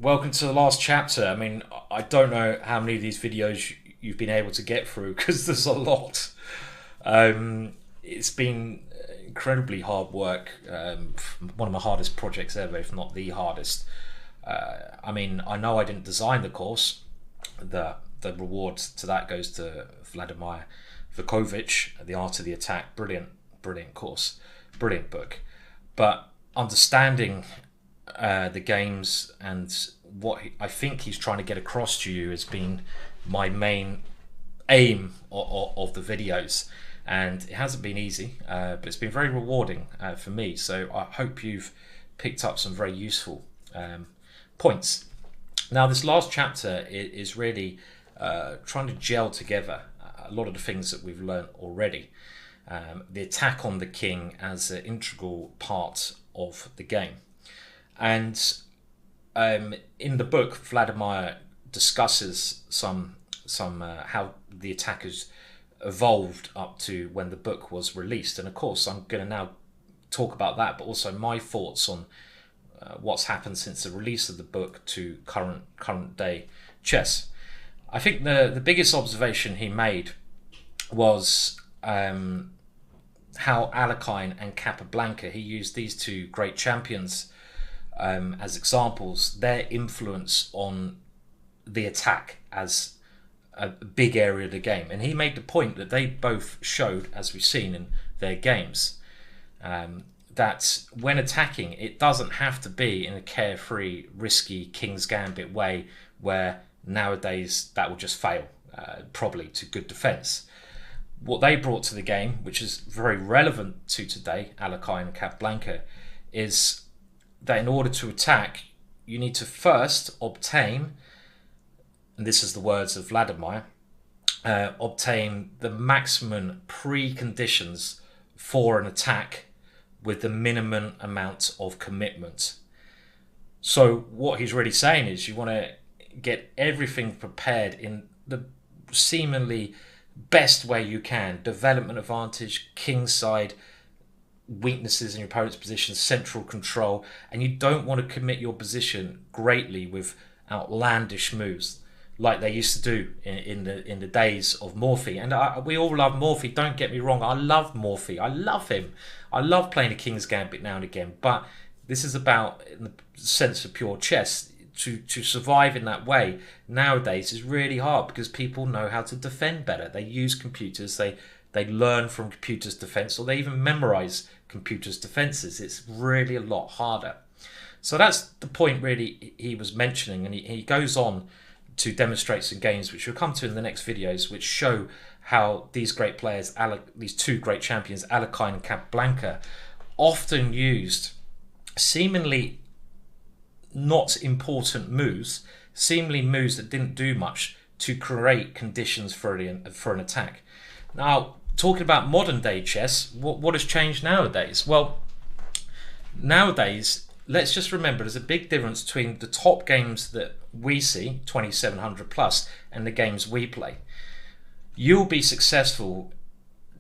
Welcome to the last chapter. I mean, I don't know how many of these videos you've been able to get through because there's a lot. It's been incredibly hard work. One of my hardest projects ever, if not the hardest. I mean, I know I didn't design the course. The reward to that goes to Vladimir Vukovic, The Art of the Attack. Brilliant, brilliant course, brilliant book. But understanding the games and what I think he's trying to get across to you has been my main aim of the videos, and it hasn't been easy, but it's been very rewarding for me. So I hope you've picked up some very useful points. Now, this last chapter is really trying to gel together a lot of the things that we've learned already. The attack on the king as an integral part of the game. And in the book, Vladimir discusses some how the attack has evolved up to when the book was released. And of course, I'm going to now talk about that, but also my thoughts on what's happened since the release of the book to current day chess. I think the biggest observation he made was how Alekhine and Capablanca, he used these two great champions as examples, their influence on the attack as a big area of the game. And he made the point that they both showed, as we've seen in their games, that when attacking, it doesn't have to be in a carefree, risky King's Gambit way where nowadays that will just fail, probably to good defence. What they brought to the game, which is very relevant to today, Alekhine and Capablanca, is that in order to attack, you need to first obtain, and this is the words of Vladimir, obtain the maximum preconditions for an attack with the minimum amount of commitment. So what he's really saying is you want to get everything prepared in the seemingly best way you can. Development advantage, king's side, weaknesses in your opponent's position, central control, and you don't want to commit your position greatly with outlandish moves like they used to do in the days of Morphy. And we all love Morphy, don't get me wrong, I love Morphy, I love him, I love playing a King's Gambit now and again, but this is about, in the sense of pure chess, to survive in that way nowadays is really hard because people know how to defend better. They use computers, they learn from computers' defense, or they even memorize computers' defenses. It's really a lot harder. So that's the point really he was mentioning, and he goes on to demonstrate some games which we'll come to in the next videos, which show how these great players, these two great champions, Alekhine and Capablanca, often used seemingly not important moves, seemingly moves that didn't do much, to create conditions for an attack. Now, talking about modern day chess, what has changed nowadays? Well, nowadays, let's just remember there's a big difference between the top games that we see, 2700 plus, and the games we play. You'll be successful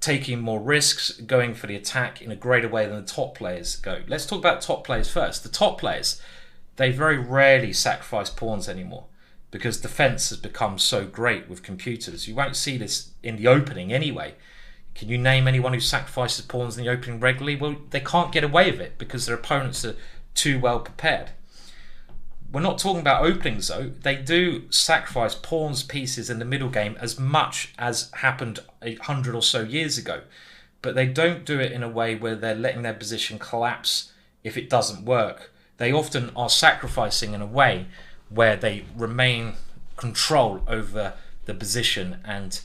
taking more risks, going for the attack in a greater way than the top players go. Let's talk about top players first. The top players, they very rarely sacrifice pawns anymore because defense has become so great with computers. You won't see this in the opening anyway. Can you name anyone who sacrifices pawns in the opening regularly? Well, they can't get away with it because their opponents are too well prepared. We're not talking about openings though. They do sacrifice pawns, pieces in the middle game as much as happened 100 or so years ago. But they don't do it in a way where they're letting their position collapse if it doesn't work. They often are sacrificing in a way where they remain control over the position and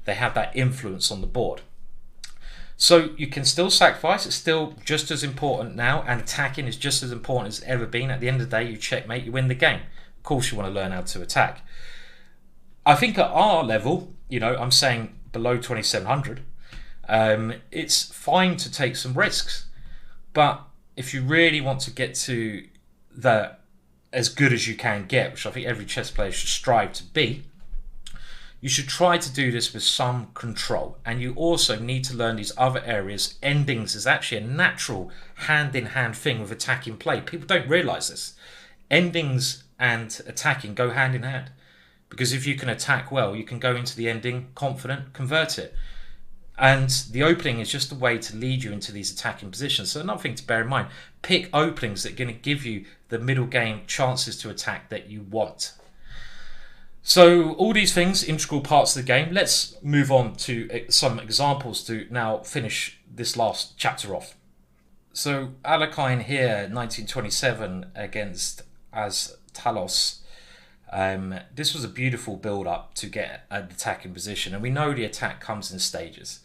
they have that influence on the board. So you can still sacrifice, it's still just as important now, and attacking is just as important as it's ever been. At the end of the day, you checkmate, you win the game. Of course you want to learn how to attack. I think at our level, I'm saying below 2700, it's fine to take some risks. But if you really want to get to the as good as you can get, which I think every chess player should strive to be, you should try to do this with some control. And you also need to learn these other areas. Endings is actually a natural hand-in-hand thing with attacking play. People don't realize this. Endings and attacking go hand in hand, because if you can attack well, you can go into the ending confident, convert it. And the opening is just a way to lead you into these attacking positions. So another thing to bear in mind, pick openings that are going to give you the middle game chances to attack that you want. So all these things, integral parts of the game. Let's move on to some examples to now finish this last chapter off. So Alekhine here, 1927 against Talos. This was a beautiful build-up to get an attacking position, and we know the attack comes in stages.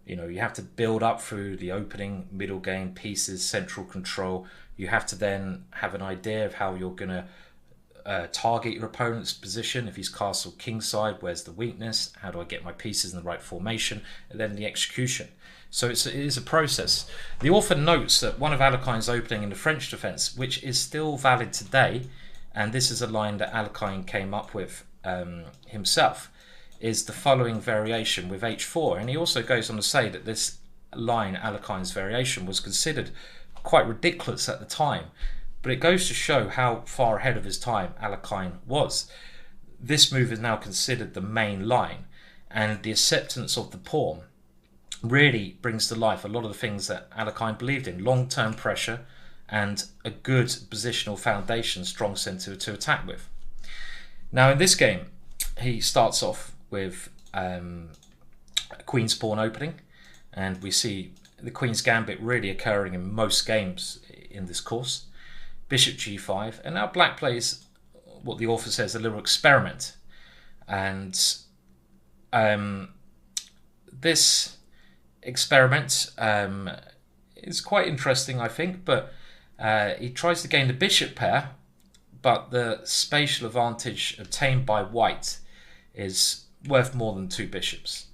You know, you have to build up through the opening, middle game, pieces, central control. You have to then have an idea of how you're going to target your opponent's position. If he's castle kingside, where's the weakness? How do I get my pieces in the right formation? And then the execution. So it is a process. The author notes that one of Alekhine's opening in the French defence, which is still valid today, and this is a line that Alekhine came up with himself, is the following variation with h4. And he also goes on to say that this line, Alekhine's variation, was considered quite ridiculous at the time. But it goes to show how far ahead of his time Alekhine was. This move is now considered the main line, and the acceptance of the pawn really brings to life a lot of the things that Alekhine believed in: long-term pressure and a good positional foundation, strong centre to attack with. Now in this game, he starts off with a queen's pawn opening, and we see the queen's gambit really occurring in most games in this course. Bishop g5, and now black plays what the author says a little experiment, and this experiment is quite interesting, I think. But he tries to gain the bishop pair, but the spatial advantage obtained by white is worth more than 2 bishops,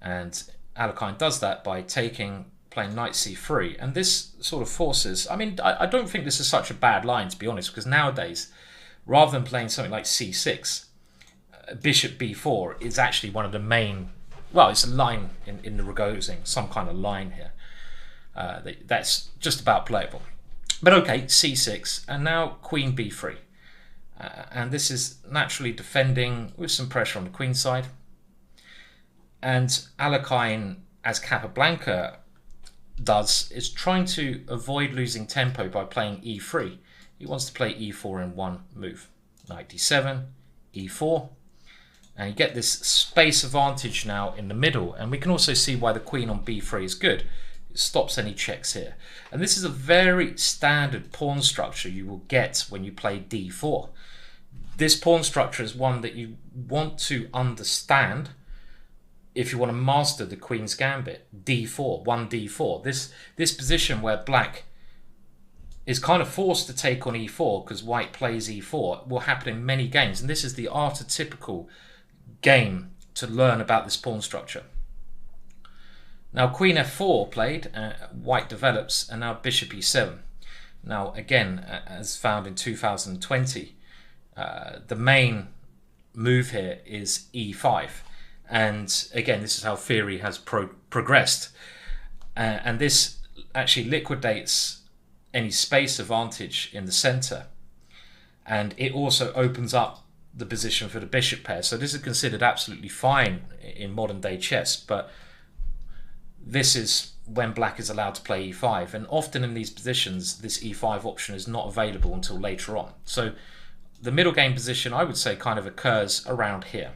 and Alekhine does that by playing knight c3, and this sort of forces, I mean, I don't think this is such a bad line, to be honest, because nowadays, rather than playing something like c6, bishop b4 is actually one of the main, well, it's a line in the Rogozin, some kind of line here, that's just about playable. But okay, c6, and now queen b3, and this is naturally defending with some pressure on the queen side, and Alekhine, as Capablanca does, is trying to avoid losing tempo by playing e3. He wants to play e4 in one move. Knight d7, e4, and you get this space advantage now in the middle, and we can also see why the queen on b3 is good. It stops any checks here, and this is a very standard pawn structure you will get when you play d4. This pawn structure is one that you want to understand if you want to master the queen's gambit. d4, 1d4, this position where black is kind of forced to take on e4 because white plays e4 will happen in many games, and this is the archetypical game to learn about this pawn structure. Now queen f4 played, white develops, and now bishop e7. Now again, as found in 2020, the main move here is e5. And again, this is how theory has progressed. And this actually liquidates any space advantage in the center. And it also opens up the position for the bishop pair. So this is considered absolutely fine in modern day chess. But this is when black is allowed to play e5. And often in these positions, this e5 option is not available until later on. So the middle game position, I would say, kind of occurs around here.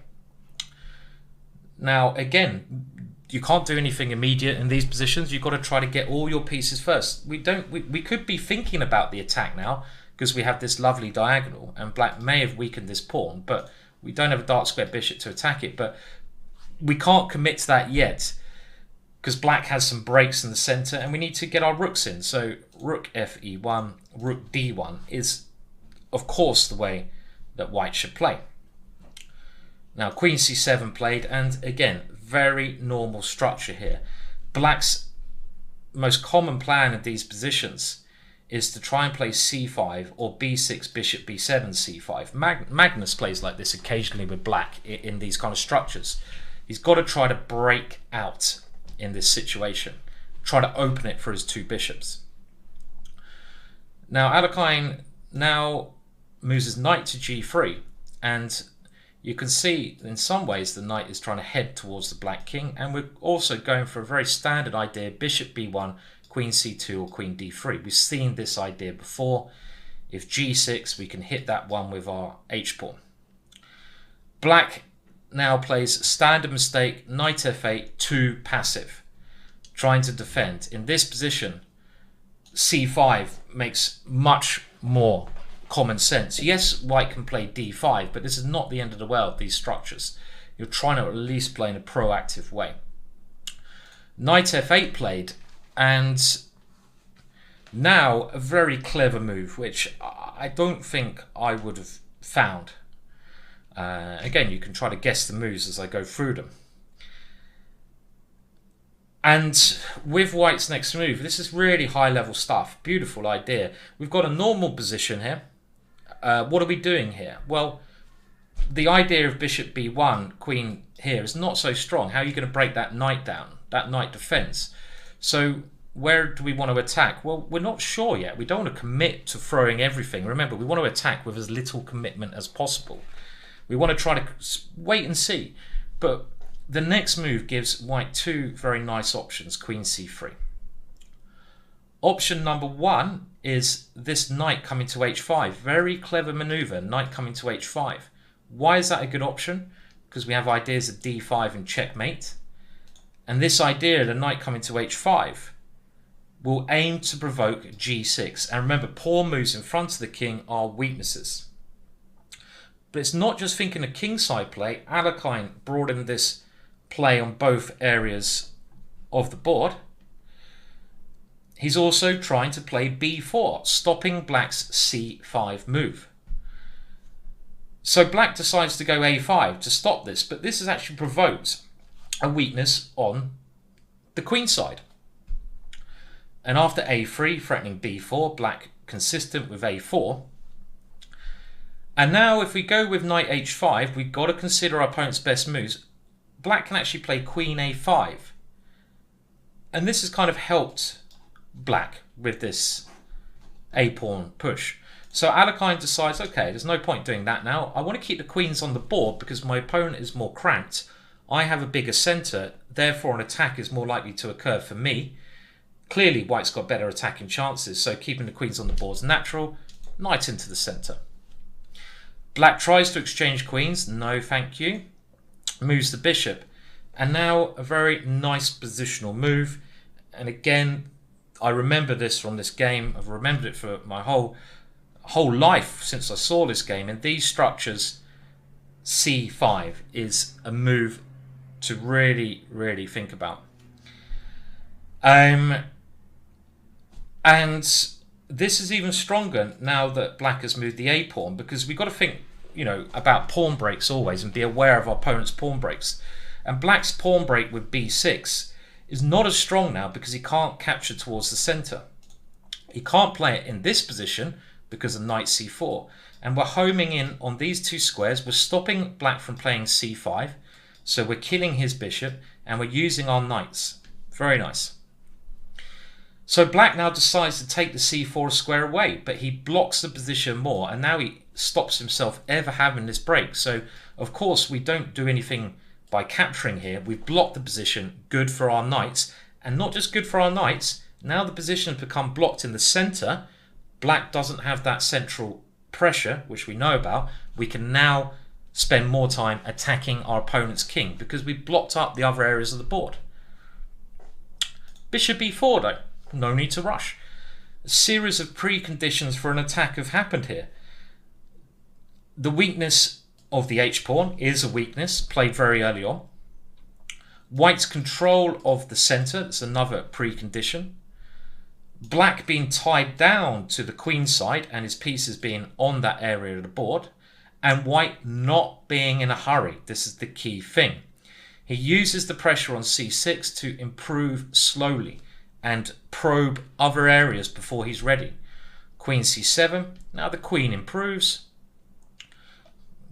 Now, again, you can't do anything immediate in these positions. You've got to try to get all your pieces first. We could be thinking about the attack now because we have this lovely diagonal, and black may have weakened this pawn, but we don't have a dark square bishop to attack it. But we can't commit to that yet because black has some breaks in the center, and we need to get our rooks in. So rook fe1, rook d1 is, of course, the way that white should play. Now queen c7 played, and again, very normal structure here. Black's most common plan in these positions is to try and play c5 or b6, bishop b7, c5. Magnus plays like this occasionally with black in these kind of structures. He's got to try to break out in this situation, try to open it for his two bishops. Now Alekhine now moves his knight to g3, and you can see in some ways the knight is trying to head towards the black king, and we're also going for a very standard idea, bishop b1, queen c2 or queen d3. We've seen this idea before. If g6, we can hit that one with our h-pawn. Black now plays standard mistake, knight f8, too passive, trying to defend. In this position, c5 makes much more common sense. Yes, white can play d5, but this is not the end of the world, these structures. You're trying to at least play in a proactive way. Knight f8 played, and now a very clever move, which I don't think I would have found. Again, you can try to guess the moves as I go through them. And with white's next move, this is really high level stuff. Beautiful idea. We've got a normal position here. What are we doing here? Well, the idea of bishop b1, queen here is not so strong. How are you going to break that knight down, that knight defense? So where do we want to attack? Well, we're not sure yet. We don't want to commit to throwing everything. Remember, we want to attack with as little commitment as possible. We want to try to wait and see. But the next move gives white two very nice options, queen c3. Option number one is this knight coming to h5. Very clever maneuver, knight coming to h5. Why is that a good option? Because we have ideas of d5 and checkmate. And this idea, the knight coming to h5, will aim to provoke g6. And remember, pawn moves in front of the king are weaknesses. But it's not just thinking of kingside play. Alekhine brought in this play on both areas of the board. He's also trying to play b4, stopping black's c5 move. So black decides to go a5 to stop this, but this has actually provoked a weakness on the queen side. And after a3, threatening b4, black consistent with a4. And now if we go with knight h5, we've got to consider our opponent's best moves. Black can actually play queen a5. And this has kind of helped black with this a-pawn push. So Alekhine decides, okay, there's no point doing that now. I want to keep the queens on the board because my opponent is more cramped. I have a bigger centre, therefore an attack is more likely to occur for me. Clearly white's got better attacking chances, so keeping the queens on the board is natural. Knight into the centre. Black tries to exchange queens. No, thank you. Moves the bishop. And now a very nice positional move. And again, I remember this from this game. I've remembered it for my whole life since I saw this game. In these structures, c5 is a move to really, really think about. And this is even stronger now that black has moved the a-pawn, because we've got to think, about pawn breaks always and be aware of our opponent's pawn breaks. And black's pawn break with b6 is not as strong now because he can't capture towards the center. He can't play it in this position because of knight c4. And we're homing in on these two squares. We're stopping black from playing c5. So we're killing his bishop and we're using our knights. Very nice. So black now decides to take the c4 square away, but he blocks the position more, and now he stops himself ever having this break. So of course we don't do anything by capturing here. We've blocked the position, good for our knights, and not just good for our knights, now the position has become blocked in the center. Black doesn't have that central pressure, which we know about. We can now spend more time attacking our opponent's king because we've blocked up the other areas of the board. Bishop b4 though. No need to rush. A series of preconditions for an attack have happened here. The weakness of the h-pawn is a weakness, played very early on. White's control of the centre, that's another precondition. Black being tied down to the queen side and his pieces being on that area of the board. And white not being in a hurry. This is the key thing. He uses the pressure on c6 to improve slowly and probe other areas before he's ready. Queen c7. Now the queen improves.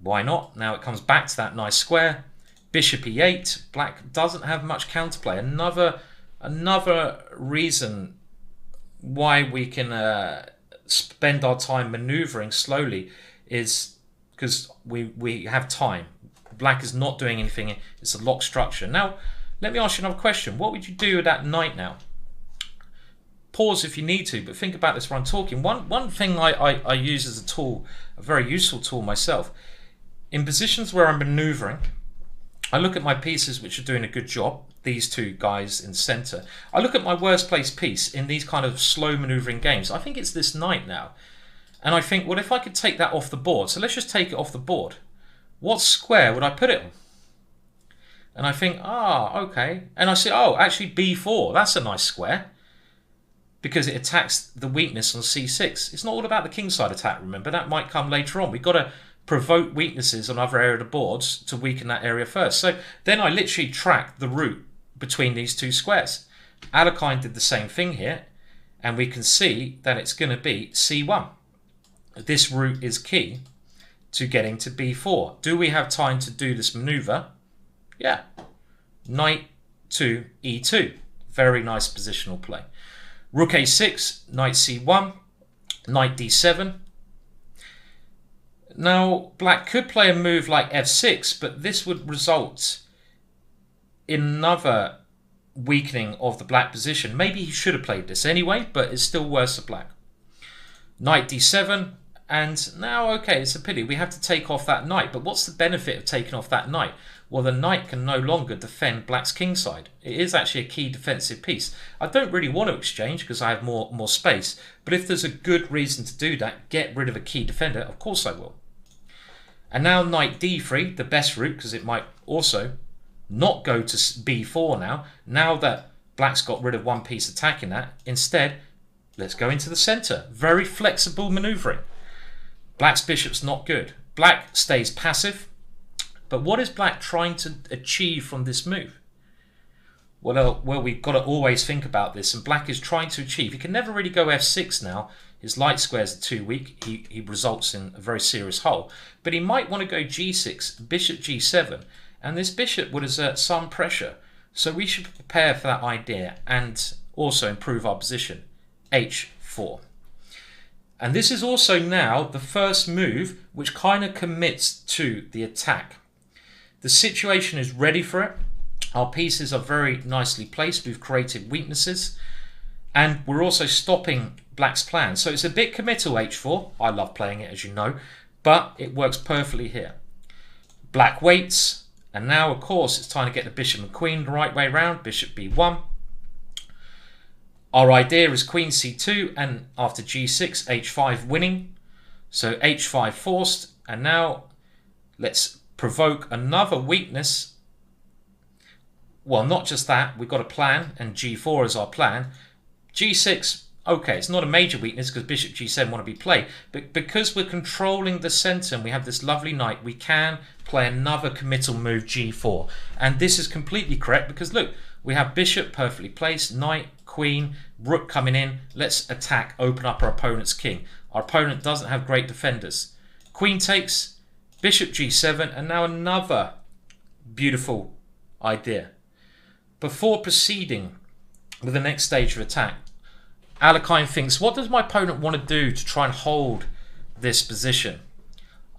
Why not? Now it comes back to that nice square. Bishop e8. Black doesn't have much counterplay. Another reason why we can spend our time maneuvering slowly is because we have time. Black is not doing anything. It's a locked structure. Now, let me ask you another question. What would you do with that knight now? Pause if you need to, but think about this while I'm talking. One thing I use as a tool, a very useful tool myself, in positions where I'm maneuvering, I look at my pieces which are doing a good job, these two guys in the center. I look at my worst placed piece in these kind of slow maneuvering games. I think it's this knight now. And I think, well, if I could take that off the board, so let's just take it off the board. What square would I put it on? And I think, okay. And I say, oh, actually b4, that's a nice square. Because it attacks the weakness on c6. It's not all about the kingside attack, remember. That might come later on. We've got to provoke weaknesses on other area of the boards to weaken that area first. So then I literally track the route between these two squares. Alekhine did the same thing here. And we can see that it's going to be c1. This route is key to getting to b4. Do we have time to do this maneuver? Yeah. Knight to e2. Very nice positional play. Rook a6, knight c1, knight d7. Now, black could play a move like f6, but this would result in another weakening of the black position. Maybe he should have played this anyway, but it's still worse for black. Knight d7, and now, okay, it's a pity. We have to take off that knight, but what's the benefit of taking off that knight? Well, the knight can no longer defend black's kingside. It is actually a key defensive piece. I don't really want to exchange because I have more space, but if there's a good reason to do that, get rid of a key defender, of course I will. And now knight d3, the best route, because it might also not go to b4 now. Now that black's got rid of one piece attacking that, instead, let's go into the center. Very flexible maneuvering. Black's bishop's not good. Black stays passive. But what is black trying to achieve from this move? Well, we've got to always think about this. And black is trying to achieve. He can never really go f6 now. His light squares are too weak. He results in a very serious hole. But he might want to go g6, bishop g7. And this bishop would exert some pressure. So we should prepare for that idea and also improve our position. h4. And this is also now the first move which kind of commits to the attack. The situation is ready for it. Our pieces are very nicely placed. We've created weaknesses. And we're also stopping black's plan. So it's a bit committal, h4. I love playing it, as you know. But it works perfectly here. Black waits. And now, of course, it's time to get the bishop and queen the right way around. Bishop b1. Our idea is queen c2. And after g6, h5 winning. So h5 forced. And now let's provoke another weakness. Well, not just that, we've got a plan, and g4 is our plan. g6, okay, it's not a major weakness because bishop g7 want to be played, but because we're controlling the center and we have this lovely knight, we can play another committal move, g4. And this is completely correct because look, we have bishop perfectly placed, knight, queen, rook coming in. Let's attack, open up our opponent's king. Our opponent doesn't have great defenders. Queen takes, bishop g7, and now another beautiful idea. Before proceeding with the next stage of attack, Alekhine thinks, what does my opponent want to do to try and hold this position?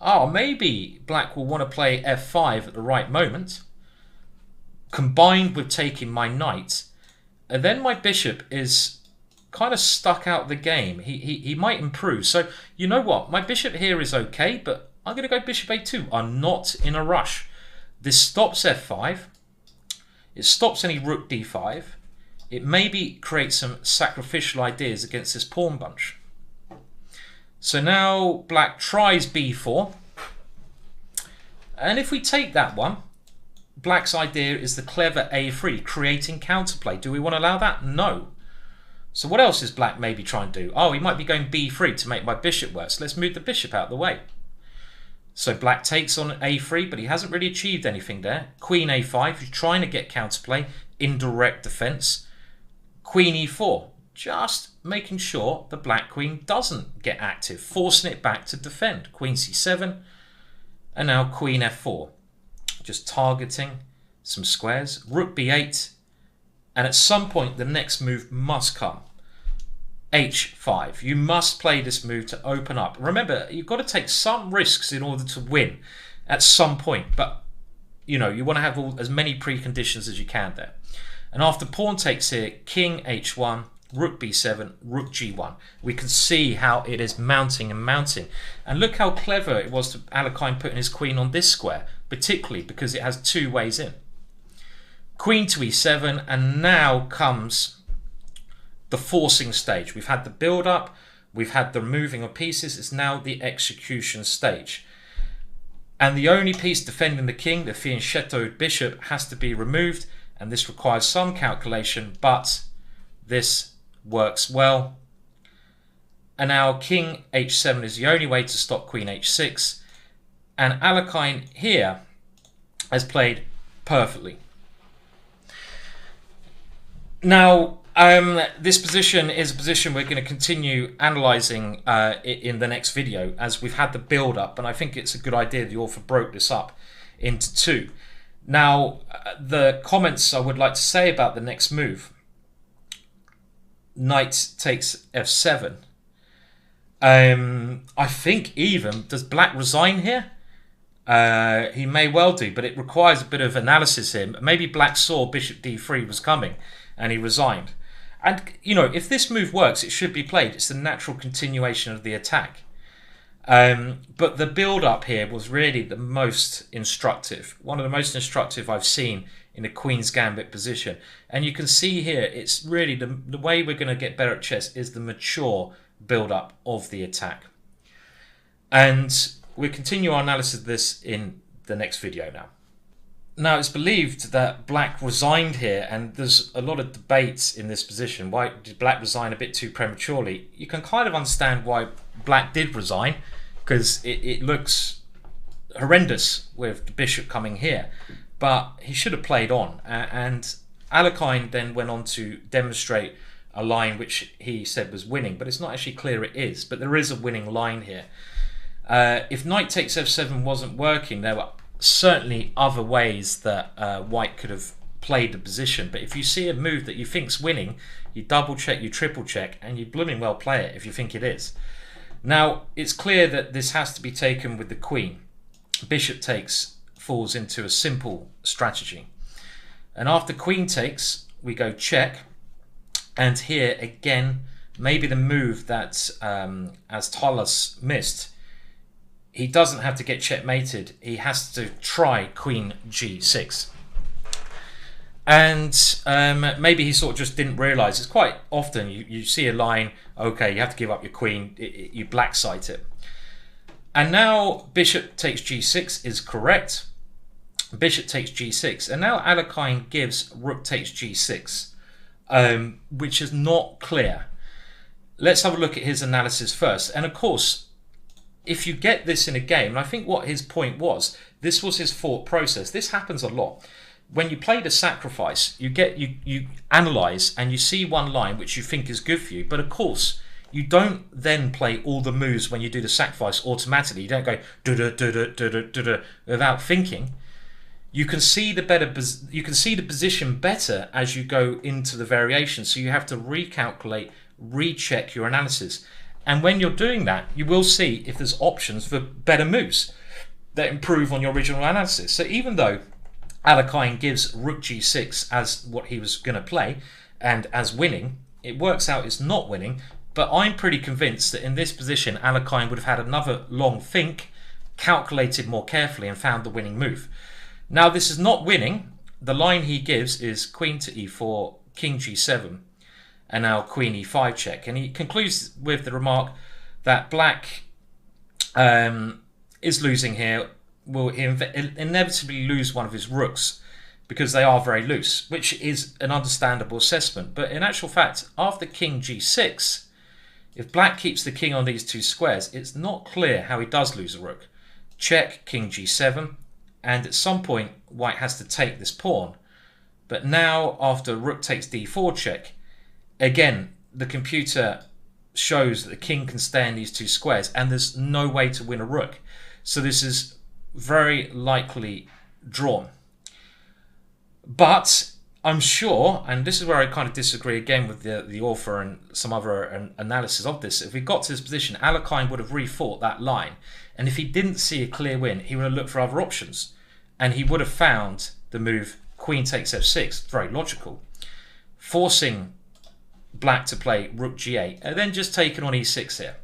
Oh, maybe black will want to play f5 at the right moment, combined with taking my knight, and then my bishop is kind of stuck out the game. He might improve. So, you know what? My bishop here is okay, but I'm going to go bishop a2. I'm not in a rush. This stops f5. It stops any rook d5. It maybe creates some sacrificial ideas against this pawn bunch. So now black tries b4. And if we take that one, black's idea is the clever a3, creating counterplay. Do we want to allow that? No. So what else is black maybe trying to do? Oh, he might be going b3 to make my bishop work. So let's move the bishop out of the way. So black takes on a3, but he hasn't really achieved anything there. Queen a5, he's trying to get counterplay, indirect defense. Queen e4. just making sure the black queen doesn't get active, forcing it back to defend. Queen c7, and now queen f4. Just targeting some squares. Rook b8, and at some point the next move must come. h5. You must play this move to open up. Remember, you've got to take some risks in order to win at some point, but you know, you want to have as many preconditions as you can there. And after pawn takes here, king h1, rook b7, rook g1. We can see how it is mounting and mounting. And look how clever it was to Alekhine putting his queen on this square, particularly because it has two ways in. Queen to e7, and now comes the forcing stage. We've had the build up, we've had the removing of pieces, it's now the execution stage. And the only piece defending the king, the fianchettoed bishop, has to be removed, and this requires some calculation, but this works well. And now king h7 is the only way to stop queen h6, and Alekhine here has played perfectly. Now, this position is a position we're going to continue analysing in the next video, as we've had the build up, and I think it's a good idea the author broke this up into two. Now, the comments I would like to say about the next move: knight takes f7. I think even, does black resign here? He may well do, but it requires a bit of analysis here. Maybe black saw bishop d3 was coming and he resigned. And, you know, if this move works, it should be played. It's the natural continuation of the attack. But the build-up here was really the most instructive. One of the most instructive I've seen in a Queen's Gambit position. And you can see here, it's really the way we're going to get better at chess is the mature build-up of the attack. And we'll continue our analysis of this in the next video now. Now, it's believed that black resigned here, and there's a lot of debates in this position. Why did black resign a bit too prematurely? You can kind of understand why black did resign, because it looks horrendous with the bishop coming here. But he should have played on, and Alekhine then went on to demonstrate a line which he said was winning, but it's not actually clear it is, but there is a winning line here. If knight takes f7 wasn't working, there were certainly other ways that white could have played the position. But if you see a move that you think's winning, you double check, you triple check, and you blooming well play it if you think it is. Now, it's clear that this has to be taken with the queen. Bishop takes falls into a simple strategy. And after queen takes, we go check. And here again, maybe the move that as Talas missed, he doesn't have to get checkmated. He has to try queen g6. And maybe he sort of just didn't realise. It's quite often you see a line, okay, you have to give up your queen, you black sight it. And now bishop takes g6 is correct. Bishop takes g6. And now Alekhine gives rook takes g6, which is not clear. Let's have a look at his analysis first. And of course, if you get this in a game, and I think what his point was, this was his thought process. This happens a lot. When you play the sacrifice, you analyze and you see one line which you think is good for you, but of course you don't then play all the moves when you do the sacrifice automatically. You don't go da-da-da-da-da-da-da without thinking. You can see the position better as you go into the variation. So you have to recalculate, recheck your analysis. And when you're doing that, you will see if there's options for better moves that improve on your original analysis. So even though Alekhine gives rook g6 as what he was going to play and as winning, it works out it's not winning. But I'm pretty convinced that in this position, Alekhine would have had another long think, calculated more carefully, and found the winning move. Now, this is not winning. The line he gives is queen to e4, king g7, and now queen e5 check. And he concludes with the remark that black is losing here, will inevitably lose one of his rooks because they are very loose, which is an understandable assessment. But in actual fact, after king g6, if black keeps the king on these two squares, it's not clear how he does lose a rook. Check, king g7, and at some point white has to take this pawn. But now after rook takes d4 check, again the computer shows that the king can stay in these two squares, and there's no way to win a rook. So this is very likely drawn. But I'm sure, and this is where I kind of disagree again with the author and some other analysis of this, if we got to this position, Alekhine would have refought that line. And if he didn't see a clear win, he would have looked for other options. And he would have found the move queen takes f6, very logical, forcing black to play rook g8, and then just taking on e6 here.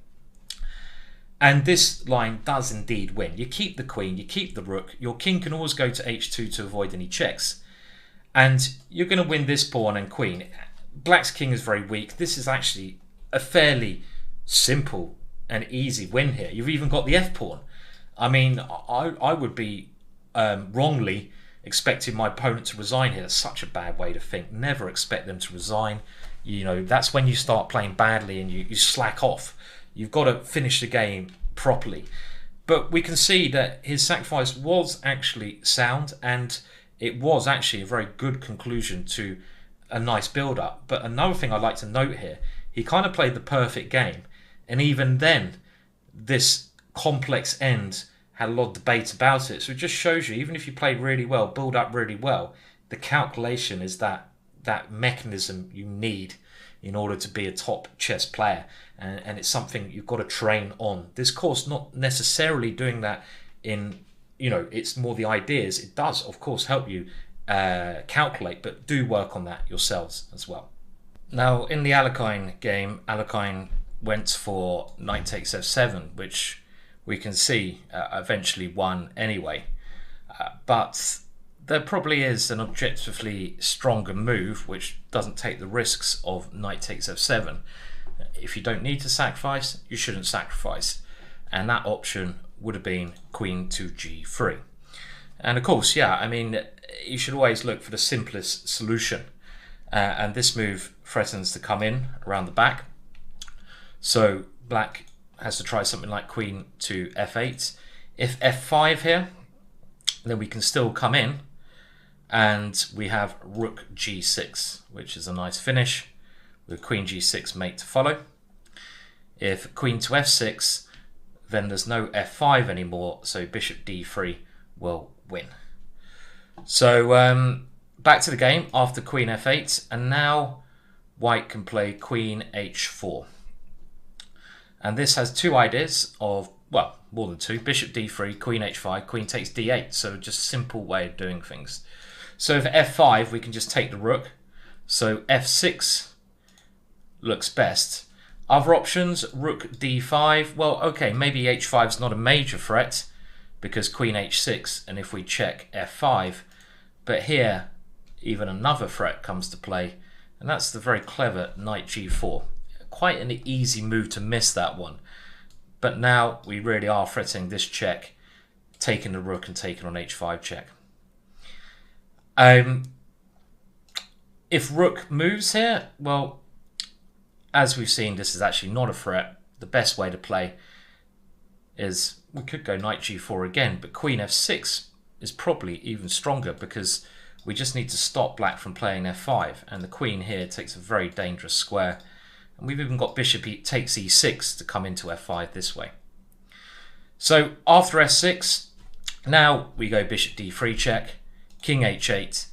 And this line does indeed win. You keep the queen, you keep the rook, your king can always go to h2 to avoid any checks. And you're going to win this pawn and queen. Black's king is very weak. This is actually a fairly simple and easy win here. You've even got the f-pawn. I mean, I would be wrongly expecting my opponent to resign here. That's such a bad way to think. Never expect them to resign. You know, that's when you start playing badly and you slack off. You've got to finish the game properly. But we can see that his sacrifice was actually sound, and it was actually a very good conclusion to a nice build-up. But another thing I'd like to note here, he kind of played the perfect game. And even then, this complex end had a lot of debate about it. So it just shows you, even if you played really well, build up really well, the calculation is that mechanism you need in order to be a top chess player. And it's something you've got to train on. This course not necessarily doing that in, you know, it's more the ideas. It does, of course, help you calculate, but do work on that yourselves as well. Now, in the Alekhine game, Alekhine went for knight takes f7, which we can see eventually won anyway. But there probably is an objectively stronger move which doesn't take the risks of knight takes f7. If you don't need to sacrifice, you shouldn't sacrifice. And that option would have been queen to g3. And of course, yeah, I mean, you should always look for the simplest solution. And this move threatens to come in around the back. So black has to try something like queen to f8. If f5 here, then we can still come in. And we have rook g6, which is a nice finish with queen g6 mate to follow. If queen to f6, then there's no f5 anymore, so bishop d3 will win. So back to the game after queen f8, and now white can play queen h4. And this has two ideas of, well, more than two, bishop d3, queen h5, queen takes d8, so just a simple way of doing things. So for f5, we can just take the rook, so f6 looks best. Other options, rook d5, well, okay, maybe h5 is not a major threat because queen h6, and if we check f5, but here even another threat comes to play, and that's the very clever knight g4. Quite an easy move to miss that one, but now we really are threatening this check, taking the rook and taking on h5 check. If rook moves here, well, as we've seen, this is actually not a threat. The best way to play is, we could go knight g4 again, but queen f6 is probably even stronger because we just need to stop black from playing f5, and the queen here takes a very dangerous square. And we've even got bishop takes e6 to come into f5 this way. So after f6, now we go bishop d3 check, king h8,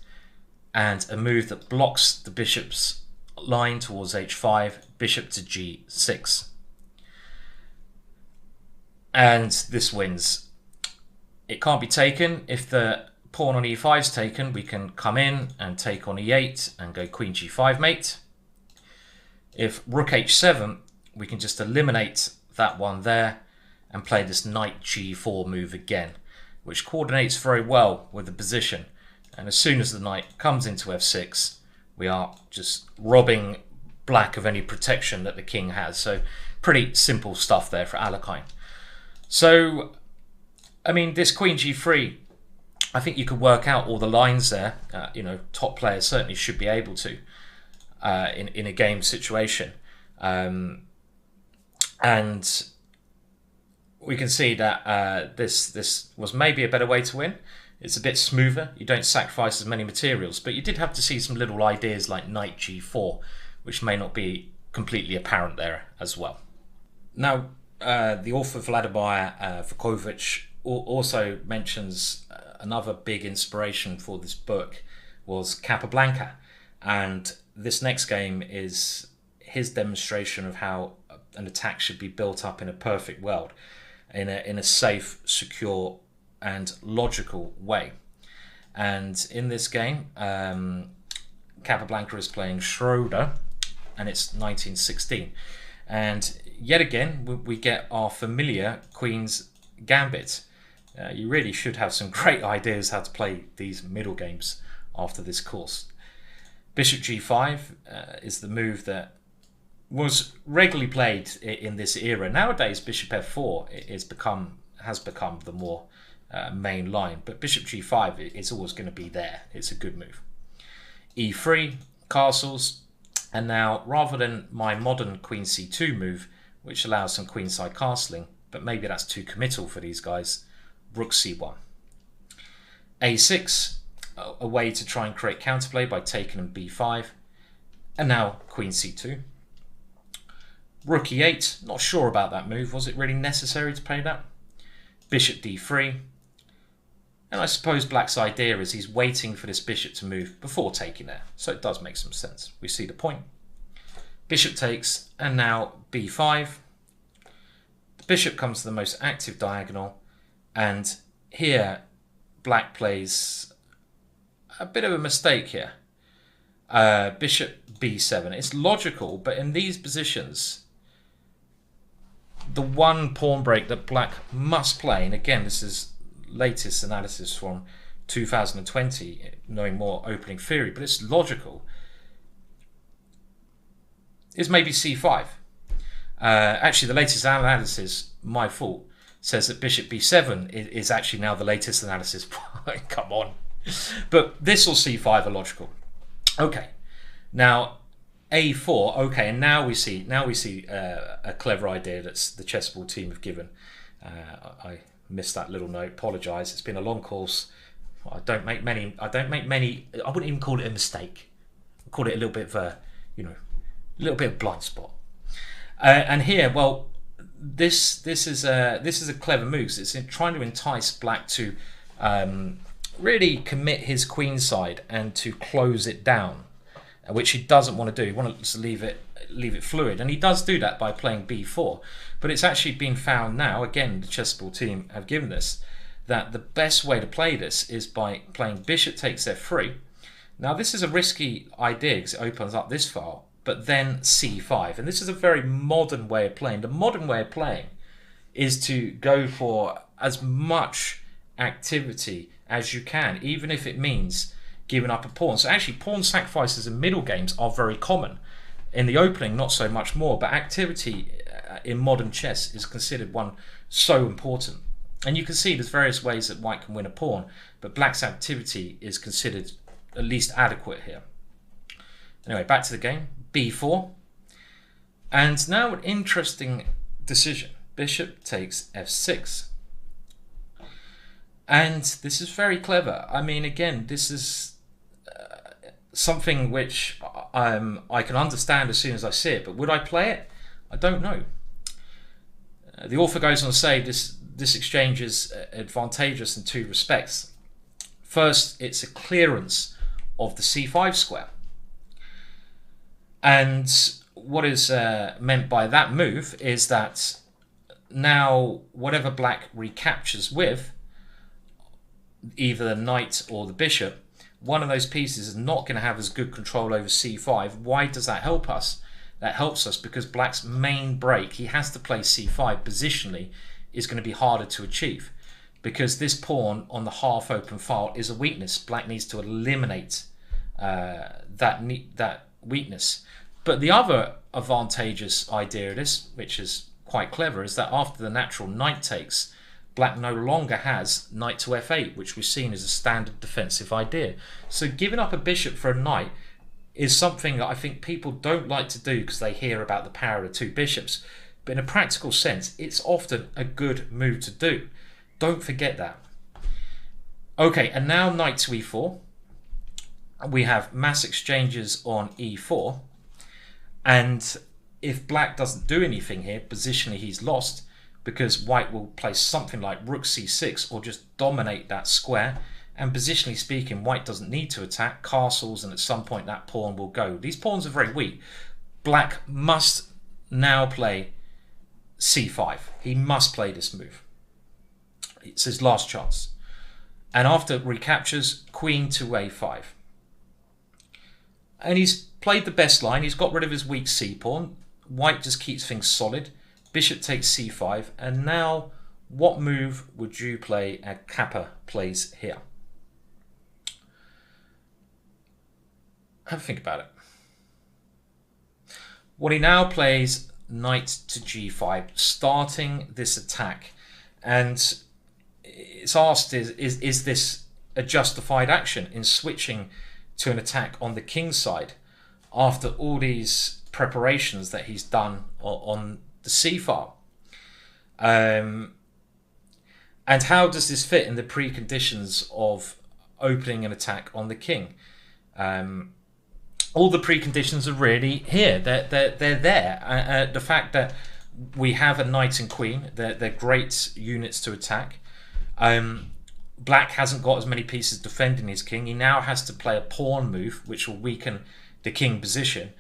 and a move that blocks the bishop's line towards h5, bishop to g6. And this wins. It can't be taken. If the pawn on e5 is taken, we can come in and take on e8 and go queen g5 mate. If rook h7, we can just eliminate that one there and play this knight g4 move again, which coordinates very well with the position. And as soon as the knight comes into f6, we are just robbing black of any protection that the king has. So pretty simple stuff there for Alekhine. So, I mean, this queen g3, I think you could work out all the lines there. You know, top players certainly should be able to in a game situation. And we can see that this was maybe a better way to win. It's a bit smoother. You don't sacrifice as many materials, but you did have to see some little ideas like knight g4, which may not be completely apparent there as well. Now, the author Vladimir Vukovic also mentions another big inspiration for this book was Capablanca, and this next game is his demonstration of how an attack should be built up in a perfect world, in a safe, secure, and logical way. And in this game, Capablanca is playing Schroeder, and it's 1916. And yet again, we get our familiar Queen's Gambit. You really should have some great ideas how to play these middle games after this course. Bishop g5 is the move that was regularly played in this era. Nowadays, Bishop f4 has become the more main line, but Bishop g5 is always going to be there. It's a good move. e3, castles, and now rather than my modern Queen c2 move, which allows some queenside castling, but maybe that's too committal for these guys, Rook c1. a6, a way to try and create counterplay by taking in b5, and now Queen c2. Rook e8, not sure about that move. Was it really necessary to play that? Bishop d3. And I suppose Black's idea is he's waiting for this bishop to move before taking there. So it does make some sense. We see the point. Bishop takes, and now b5. The bishop comes to the most active diagonal, and here Black plays a bit of a mistake here. Bishop b7. It's logical, but in these positions, the one pawn break that Black must play, and again, this is latest analysis from 2020, knowing more opening theory, but it's logical, is maybe c5. Actually, the latest analysis, my fault, says that bishop b7 is actually now the latest analysis. Come on. But this or c5 are logical. Okay, now a4. Okay, and now we see a clever idea that's the chessboard team have given. I missed that little note. Apologise. It's been a long course. I don't make many. I wouldn't even call it a mistake. I call it a little bit of a, a little bit of blind spot. And here, well, this is a clever move. It's trying to entice Black to really commit his queen side and to close it down, which he doesn't want to do. He wants to leave it fluid, and he does do that by playing b4. But it's actually been found now, again, the chessboard team have given this, that the best way to play this is by playing bishop takes f3. Now this is a risky idea because it opens up this file, but then c5, and this is a very modern way of playing. The modern way of playing is to go for as much activity as you can, even if it means giving up a pawn. So actually pawn sacrifices in middle games are very common. In the opening, not so much more, but activity in modern chess is considered one so important. And you can see there's various ways that White can win a pawn, but Black's activity is considered at least adequate here. Anyway, back to the game. b4. And now an interesting decision. Bishop takes f6. And this is very clever. I mean, again, this is something which I can understand as soon as I see it, but would I play it? I don't know. The author goes on to say this exchange is advantageous in two respects. First, it's a clearance of the c5 square. And what is meant by that move is that now whatever Black recaptures with, either the knight or the bishop, one of those pieces is not going to have as good control over c5. Why does that help us? That helps us because Black's main break, he has to play c5 positionally, is going to be harder to achieve because this pawn on the half open file is a weakness. Black needs to eliminate that weakness. But the other advantageous idea of this, which is quite clever, is that after the natural knight takes, Black no longer has knight to f8, which we've seen as a standard defensive idea. So giving up a bishop for a knight is something that I think people don't like to do because they hear about the power of two bishops. But in a practical sense, it's often a good move to do. Don't forget that. Okay, and now knight to e4. We have mass exchanges on e4. And if black doesn't do anything here, positionally he's lost, because white will play something like rook c6 or just dominate that square. And positionally speaking, white doesn't need to attack, castles, and at some point that pawn will go. These pawns are very weak. Black must now play c5. He must play this move. It's his last chance. And after recaptures, queen to a5. And he's played the best line. He's got rid of his weak c-pawn. White just keeps things solid. Bishop takes c5. And now, what move would you play? Kappa plays here. Have a think about it. What he now plays, knight to g5, starting this attack. And it's asked, is this a justified action in switching to an attack on the king's side after all these preparations that he's done on the c-file? And how does this fit in the preconditions of opening an attack on the king? All the preconditions are really here. They're there. The fact that we have a knight and queen, they're great units to attack. Black hasn't got as many pieces defending his king. He now has to play a pawn move, which will weaken the king position.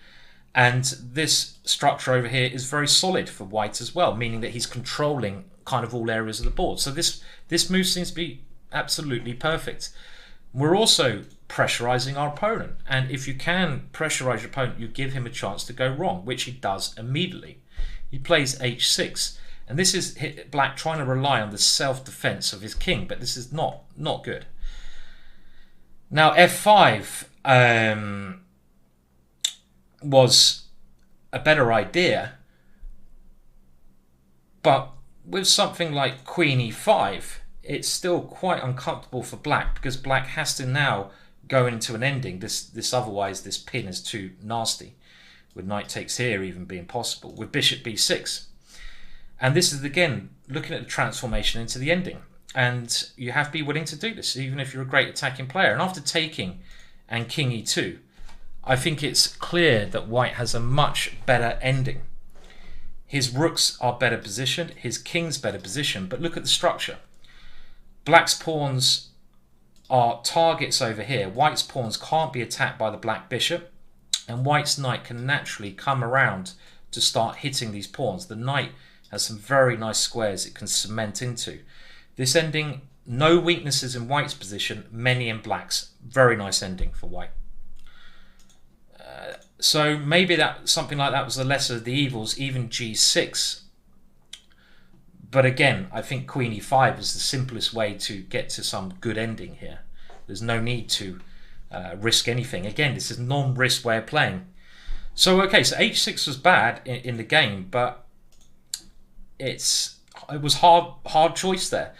And this structure over here is very solid for white as well, meaning that he's controlling kind of all areas of the board. So this move seems to be absolutely perfect. We're also pressurizing our opponent. And if you can pressurize your opponent, you give him a chance to go wrong, which he does immediately. He plays h6. And this is black trying to rely on the self-defense of his king, but this is not good. Now f5 was a better idea, but with something like queen e5, it's still quite uncomfortable for black, because black has to now go into an ending. Otherwise this pin is too nasty, with knight takes here even being possible, with bishop b6. And this is, again, looking at the transformation into the ending. And you have to be willing to do this, even if you're a great attacking player. And after taking and king e2, I think it's clear that white has a much better ending. His rooks are better positioned, his king's better positioned, but look at the structure. Black's pawns are targets over here. White's pawns can't be attacked by the black bishop, and white's knight can naturally come around to start hitting these pawns. The knight has some very nice squares it can cement into. This ending, no weaknesses in white's position, many in black's. Very nice ending for white. So maybe that something like that was the lesser of the evils, even g6. But again, I think queen e5 is the simplest way to get to some good ending here. There's no need to risk anything. Again, this is a non-risk way of playing. So okay, so h6 was bad in the game, but it was hard choice there,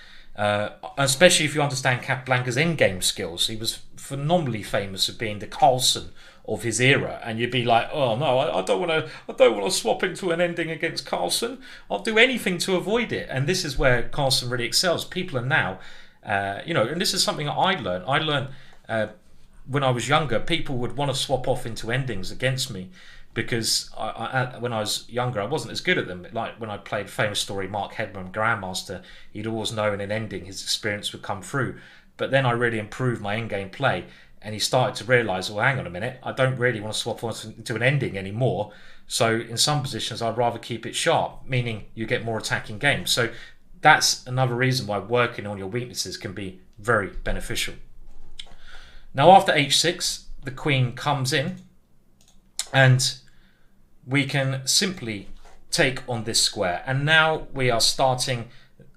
especially if you understand Capablanca's endgame skills. He was phenomenally famous for being the Carlsen of his era, and you'd be like, oh no, I don't want to swap into an ending against Carlsen. I'll do anything to avoid it. And this is where Carlsen really excels. People are now, and this is something that I learned. When I was younger, people would want to swap off into endings against me, because when I was younger, I wasn't as good at them. Like when I played famous story Mark Hedman, Grandmaster, he'd always know in an ending his experience would come through. But then I really improved my in-game play, and he started to realise, well, hang on a minute, I don't really want to swap into an ending anymore. So in some positions, I'd rather keep it sharp, meaning you get more attacking games. So that's another reason why working on your weaknesses can be very beneficial. Now after h6, the queen comes in, and we can simply take on this square. And now we are starting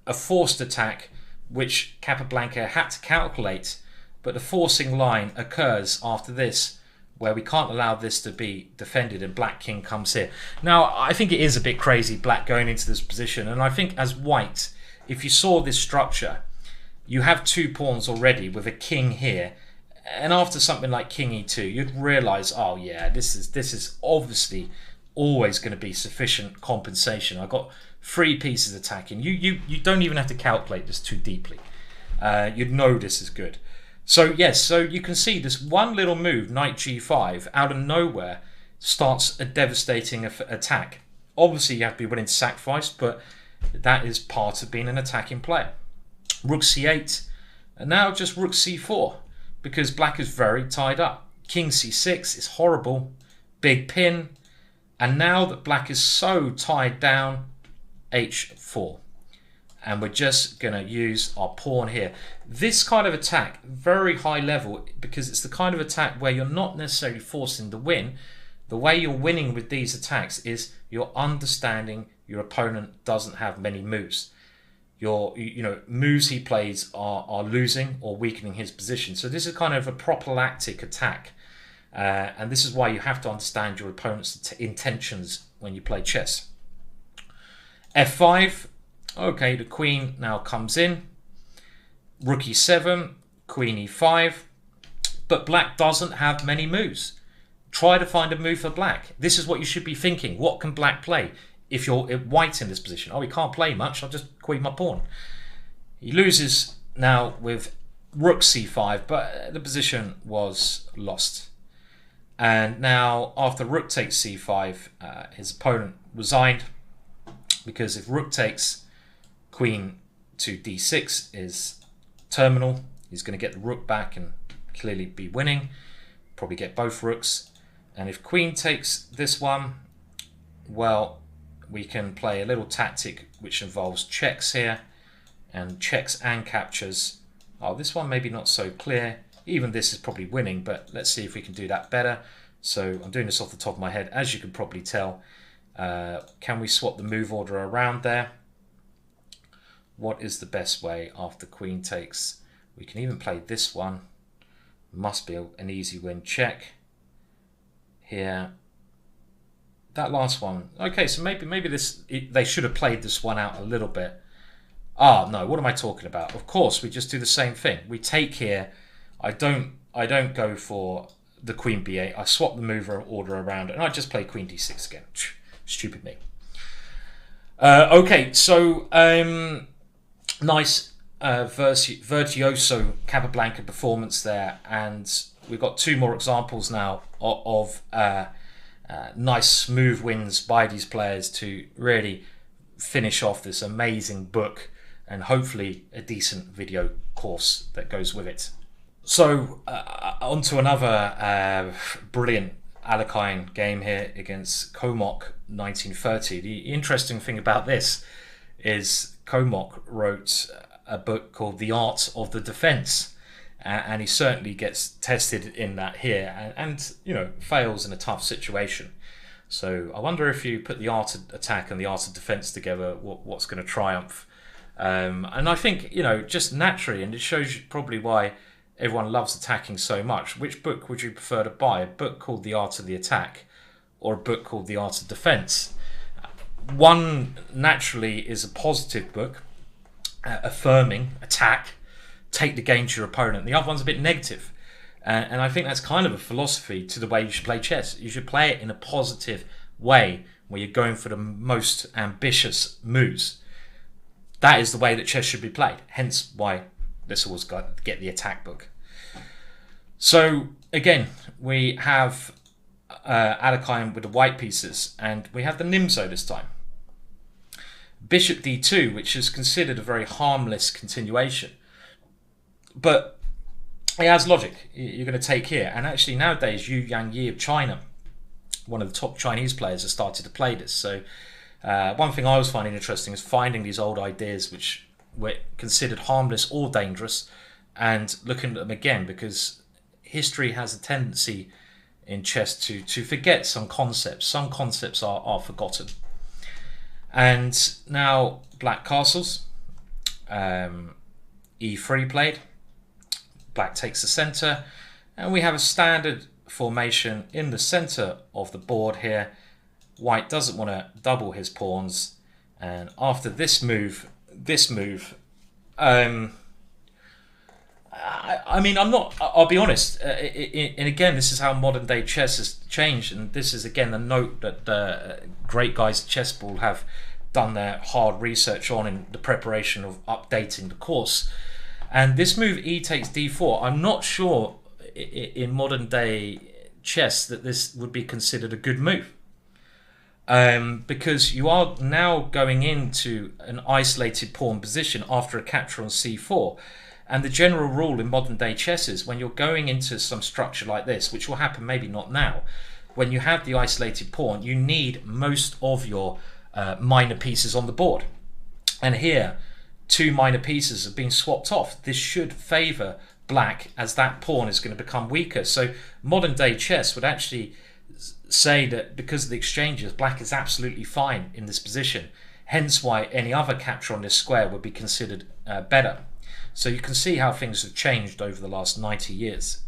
a forced attack, which Capablanca had to calculate, but the forcing line occurs after this, where we can't allow this to be defended, and black king comes here. Now, I think it is a bit crazy, black going into this position, and I think as white, if you saw this structure, you have two pawns already with a king here, and after something like king e2, you'd realise, oh yeah, this is obviously always going to be sufficient compensation. I've got three pieces attacking. You don't even have to calculate this too deeply. You'd know this is good. So yes, so you can see this one little move, knight g5, out of nowhere starts a devastating attack. Obviously, you have to be willing to sacrifice, but that is part of being an attacking player. Rook c8, and now just rook c4, because black is very tied up. King c6 is horrible, big pin, and now that black is so tied down, h4. And we're just going to use our pawn here. This kind of attack, very high level, because it's the kind of attack where you're not necessarily forcing the win. The way you're winning with these attacks is you're understanding your opponent doesn't have many moves. Moves he plays are losing or weakening his position. So this is kind of a prophylactic attack. And this is why you have to understand your opponent's intentions when you play chess. f5. Okay, the queen now comes in. Rook e7, queen e5. But black doesn't have many moves. Try to find a move for black. This is what you should be thinking. What can black play? If you're white in this position, oh, he can't play much, I'll just queen my pawn. He loses now with rook c5, but the position was lost. And now after rook takes c5, his opponent resigned, because if rook takes, queen to d6 is terminal. He's going to get the rook back and clearly be winning, probably get both rooks. And if queen takes this one, well, we can play a little tactic which involves checks here, and checks and captures. Oh, this one maybe not so clear. Even this is probably winning, but let's see if we can do that better. So I'm doing this off the top of my head, as you can probably tell. Can we swap the move order around there? What is the best way after queen takes? We can even play this one. Must be an easy win. Check here. That last one. Okay, so maybe they should have played this one out a little bit. Ah, no, what am I talking about? Of course, we just do the same thing. We take here. I don't go for the queen b8. I swap the move order around, and I just play queen d6 again. Stupid me. Okay, so nice virtuoso Capablanca performance there, and we've got two more examples now of nice smooth wins by these players to really finish off this amazing book, and hopefully a decent video course that goes with it. So on to another brilliant Alekhine game here against Khomok 1930. The interesting thing about this is Khomok wrote a book called The Art of the Defense, and he certainly gets tested in that here, and fails in a tough situation. So I wonder if you put the art of attack and the art of defense together, what's going to triumph. And I think just naturally, and it shows you probably why everyone loves attacking so much. Which book would you prefer to buy? A book called The Art of the Attack, or a book called The Art of Defense? One naturally is a positive book, affirming attack, take the game to your opponent. The other one's a bit negative, and I think that's kind of a philosophy to the way you should play chess. You should play it in a positive way, where you're going for the most ambitious moves. That is the way that chess should be played. Hence why let's always get the attack book. So again, we have Alekhine with the white pieces, and we have the Nimzo this time. Bishop d2, which is considered a very harmless continuation, but it has logic. You're going to take here, and actually nowadays Yu Yang of China, one of the top Chinese players, has started to play this. So one thing I was finding interesting is finding these old ideas which were considered harmless or dangerous, and looking at them again, because history has a tendency in chess to forget some concepts. Some concepts are forgotten. And now black castles, e3 played, black takes the center, and we have a standard formation in the center of the board here. White doesn't want to double his pawns, and after this move, I'll be honest, and again, this is how modern day chess has changed, and this is again a note that the great guys at Chessball have done their hard research on in the preparation of updating the course. And this move, e takes d4, I'm not sure in modern day chess that this would be considered a good move. Because you are now going into an isolated pawn position after a capture on c4. And the general rule in modern day chess is when you're going into some structure like this, which will happen maybe not now, when you have the isolated pawn, you need most of your minor pieces on the board. And here, 2 minor pieces have been swapped off. This should favour black, as that pawn is going to become weaker. So modern day chess would actually say that because of the exchanges, black is absolutely fine in this position. Hence why any other capture on this square would be considered better. So you can see how things have changed over the last 90 years.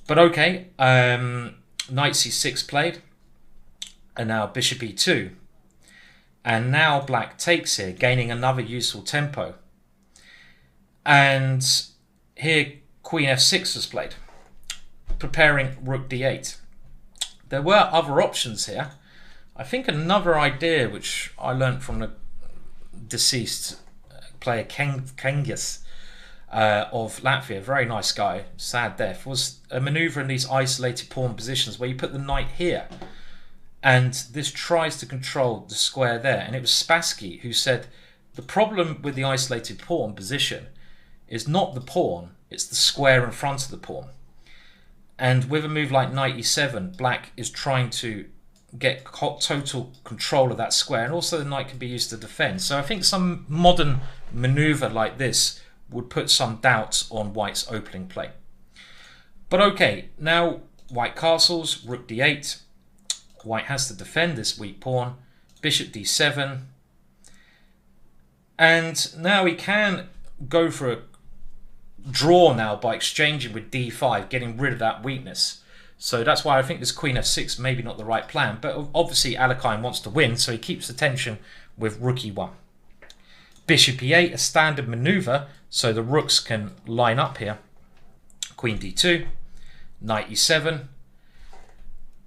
But okay, knight c6 played, and now bishop e2. And now black takes here, gaining another useful tempo. And here queen f6 was played, preparing rook d8. There were other options here. I think another idea which I learnt from the deceased player Cengiz of Latvia, a very nice guy, sad death, was a maneuver in these isolated pawn positions where you put the knight here, and this tries to control the square there. And it was Spassky who said the problem with the isolated pawn position is not the pawn, it's the square in front of the pawn. And with a move like knight e7, black is trying to get total control of that square, and also the knight can be used to defend. So I think some modern maneuver like this would put some doubts on white's opening play. But okay, now white castles, rook d8. White has to defend this weak pawn, bishop d7. And now he can go for a draw now by exchanging with d5, getting rid of that weakness. So that's why I think this queen f6 maybe not the right plan. But obviously Alekhine wants to win, so he keeps the tension with rook e1. Bishop e8, a standard maneuver, so the rooks can line up here. Queen d2, knight e7.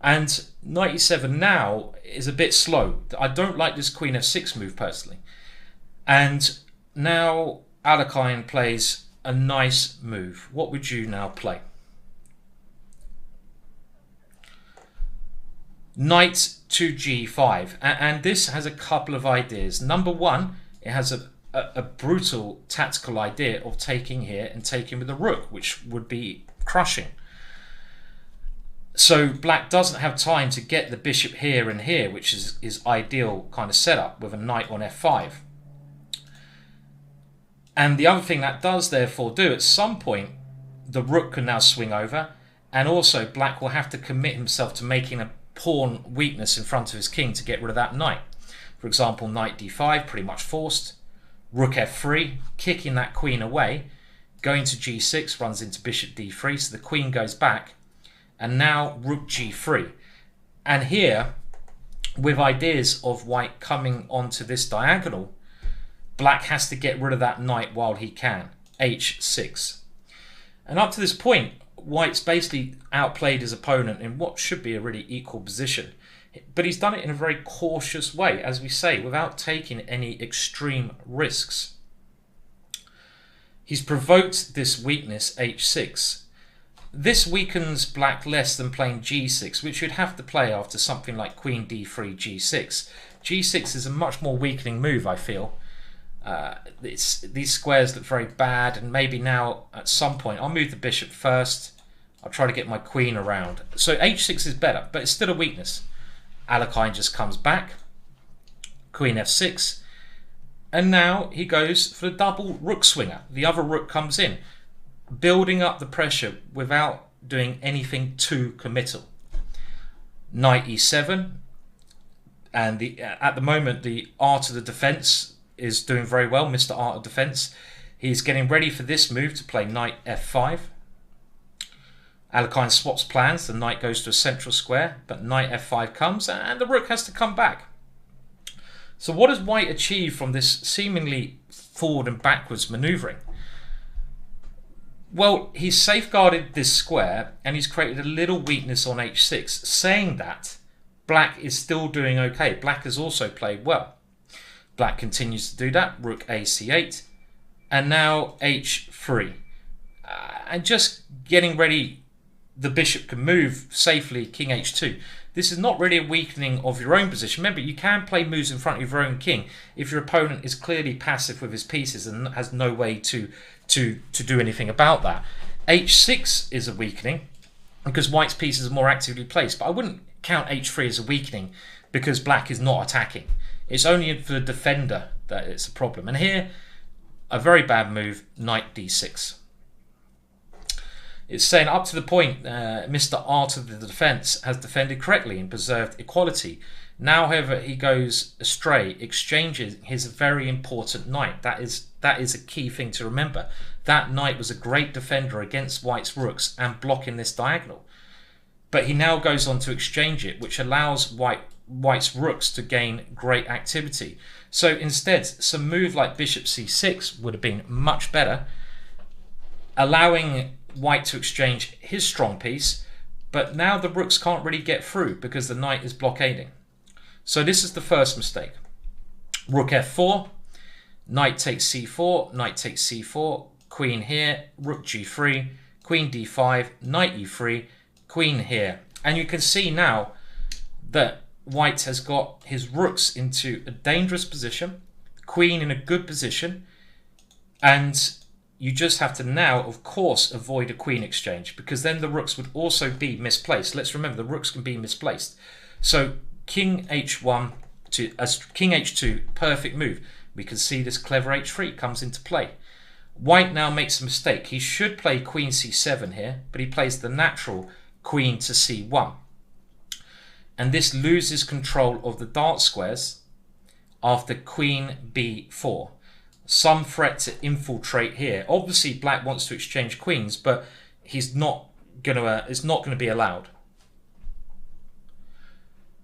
And knight e7 now is a bit slow. I don't like this queen f6 move personally. And now Alekhine plays a nice move. What would you now play? Knight to g5, and this has a couple of ideas. Number one, it has a brutal tactical idea of taking here and taking with the rook, which would be crushing. So black doesn't have time to get the bishop here and here, which is ideal kind of setup with a knight on f5. And the other thing that does therefore do, at some point, the rook can now swing over, and also black will have to commit himself to making a pawn weakness in front of his king to get rid of that knight. For example, knight d5, pretty much forced. Rook f3, kicking that queen away. Going to g6, runs into bishop d3, so the queen goes back. And now rook g3. And here, with ideas of white coming onto this diagonal, black has to get rid of that knight while he can. h6. And up to this point, white's basically outplayed his opponent in what should be a really equal position. But he's done it in a very cautious way, as we say, without taking any extreme risks. He's provoked this weakness, h6. This weakens black less than playing g6, which you'd have to play after something like queen d3, g6. g6 is a much more weakening move, I feel. These squares look very bad, and maybe now at some point I'll move the bishop first. I'll try to get my queen around. So h6 is better, but it's still a weakness. Alekhine just comes back. Queen f6. And now he goes for the double rook swinger. The other rook comes in, building up the pressure without doing anything too committal. Knight e7. And at the moment, the art of the defense is doing very well, Mr. Art of Defense. He's getting ready for this move to play knight f5. Alekhine swaps plans. The knight goes to a central square, but knight f5 comes, and the rook has to come back. So what does white achieve from this seemingly forward and backwards maneuvering? Well, he's safeguarded this square, and he's created a little weakness on h6, saying that black is still doing okay. Black has also played well. Black continues to do that. Rook a c8, and now h3. And just getting ready the bishop can move safely king h2. This is not really a weakening of your own position. Remember, you can play moves in front of your own king if your opponent is clearly passive with his pieces and has no way to do anything about that. h6 is a weakening because white's pieces are more actively placed, but I wouldn't count h3 as a weakening because black is not attacking. It's only for the defender that it's a problem. And here, a very bad move, knight d6. It's saying up to the point Mr. Art of the Defense has defended correctly and preserved equality. Now, however, he goes astray, exchanges his very important knight. That is a key thing to remember. That knight was a great defender against white's rooks and blocking this diagonal. But he now goes on to exchange it, which allows white's rooks to gain great activity. So instead, some move like bishop c6 would have been much better, allowing white to exchange his strong piece, but now the rooks can't really get through because the knight is blockading. So this is the first mistake. Rook f4, knight takes c4, knight takes c4, queen here, rook g3, queen d5, knight e3, queen here. And you can see now that white has got his rooks into a dangerous position, queen in a good position, and you just have to now, of course, avoid a queen exchange because then the rooks would also be misplaced. Let's remember the rooks can be misplaced. So king h1 as king h2, perfect move. We can see this clever h3 comes into play. White now makes a mistake. He should play queen c7 here, but he plays the natural queen to c1. And this loses control of the dart squares after queen b4. Some threat to infiltrate here. Obviously, black wants to exchange queens, but he's not gonna. It's not going to be allowed.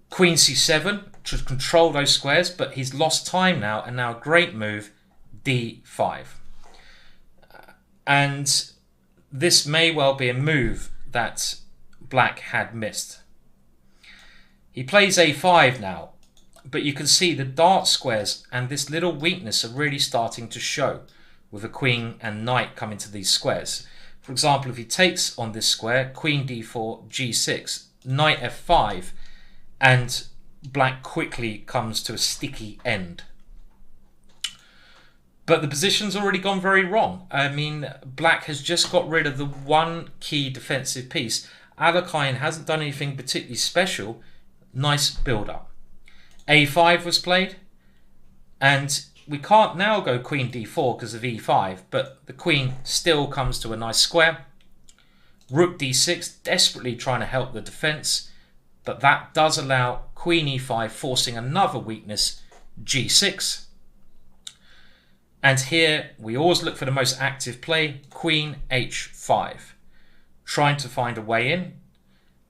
Queen c7 to control those squares, but he's lost time now, and now a great move, d5. And this may well be a move that black had missed. He plays a5 now. But you can see the dart squares and this little weakness are really starting to show with a queen and knight coming to these squares. For example, if he takes on this square, queen d4, g6, knight f5, and black quickly comes to a sticky end. But the position's already gone very wrong. I mean, black has just got rid of the one key defensive piece. Alekhine hasn't done anything particularly special. Nice build-up. a5 was played, and we can't now go queen d4 because of e5, but the queen still comes to a nice square. Rook d6, desperately trying to help the defense, but that does allow queen e5, forcing another weakness, g6. And here we always look for the most active play, queen h5, trying to find a way in.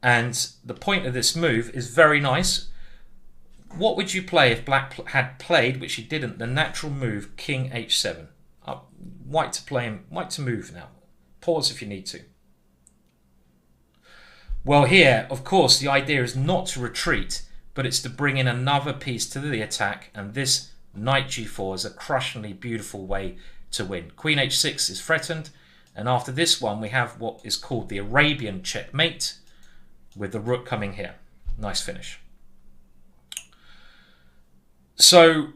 And the point of this move is very nice. What would you play if black had played, which he didn't, the natural move, king h7? White to play him, white to move now. Pause if you need to. Well, here, of course, the idea is not to retreat, but it's to bring in another piece to the attack, and this knight g4 is a crushingly beautiful way to win. Queen h6 is threatened, and after this one, we have what is called the Arabian checkmate, with the rook coming here. Nice finish. So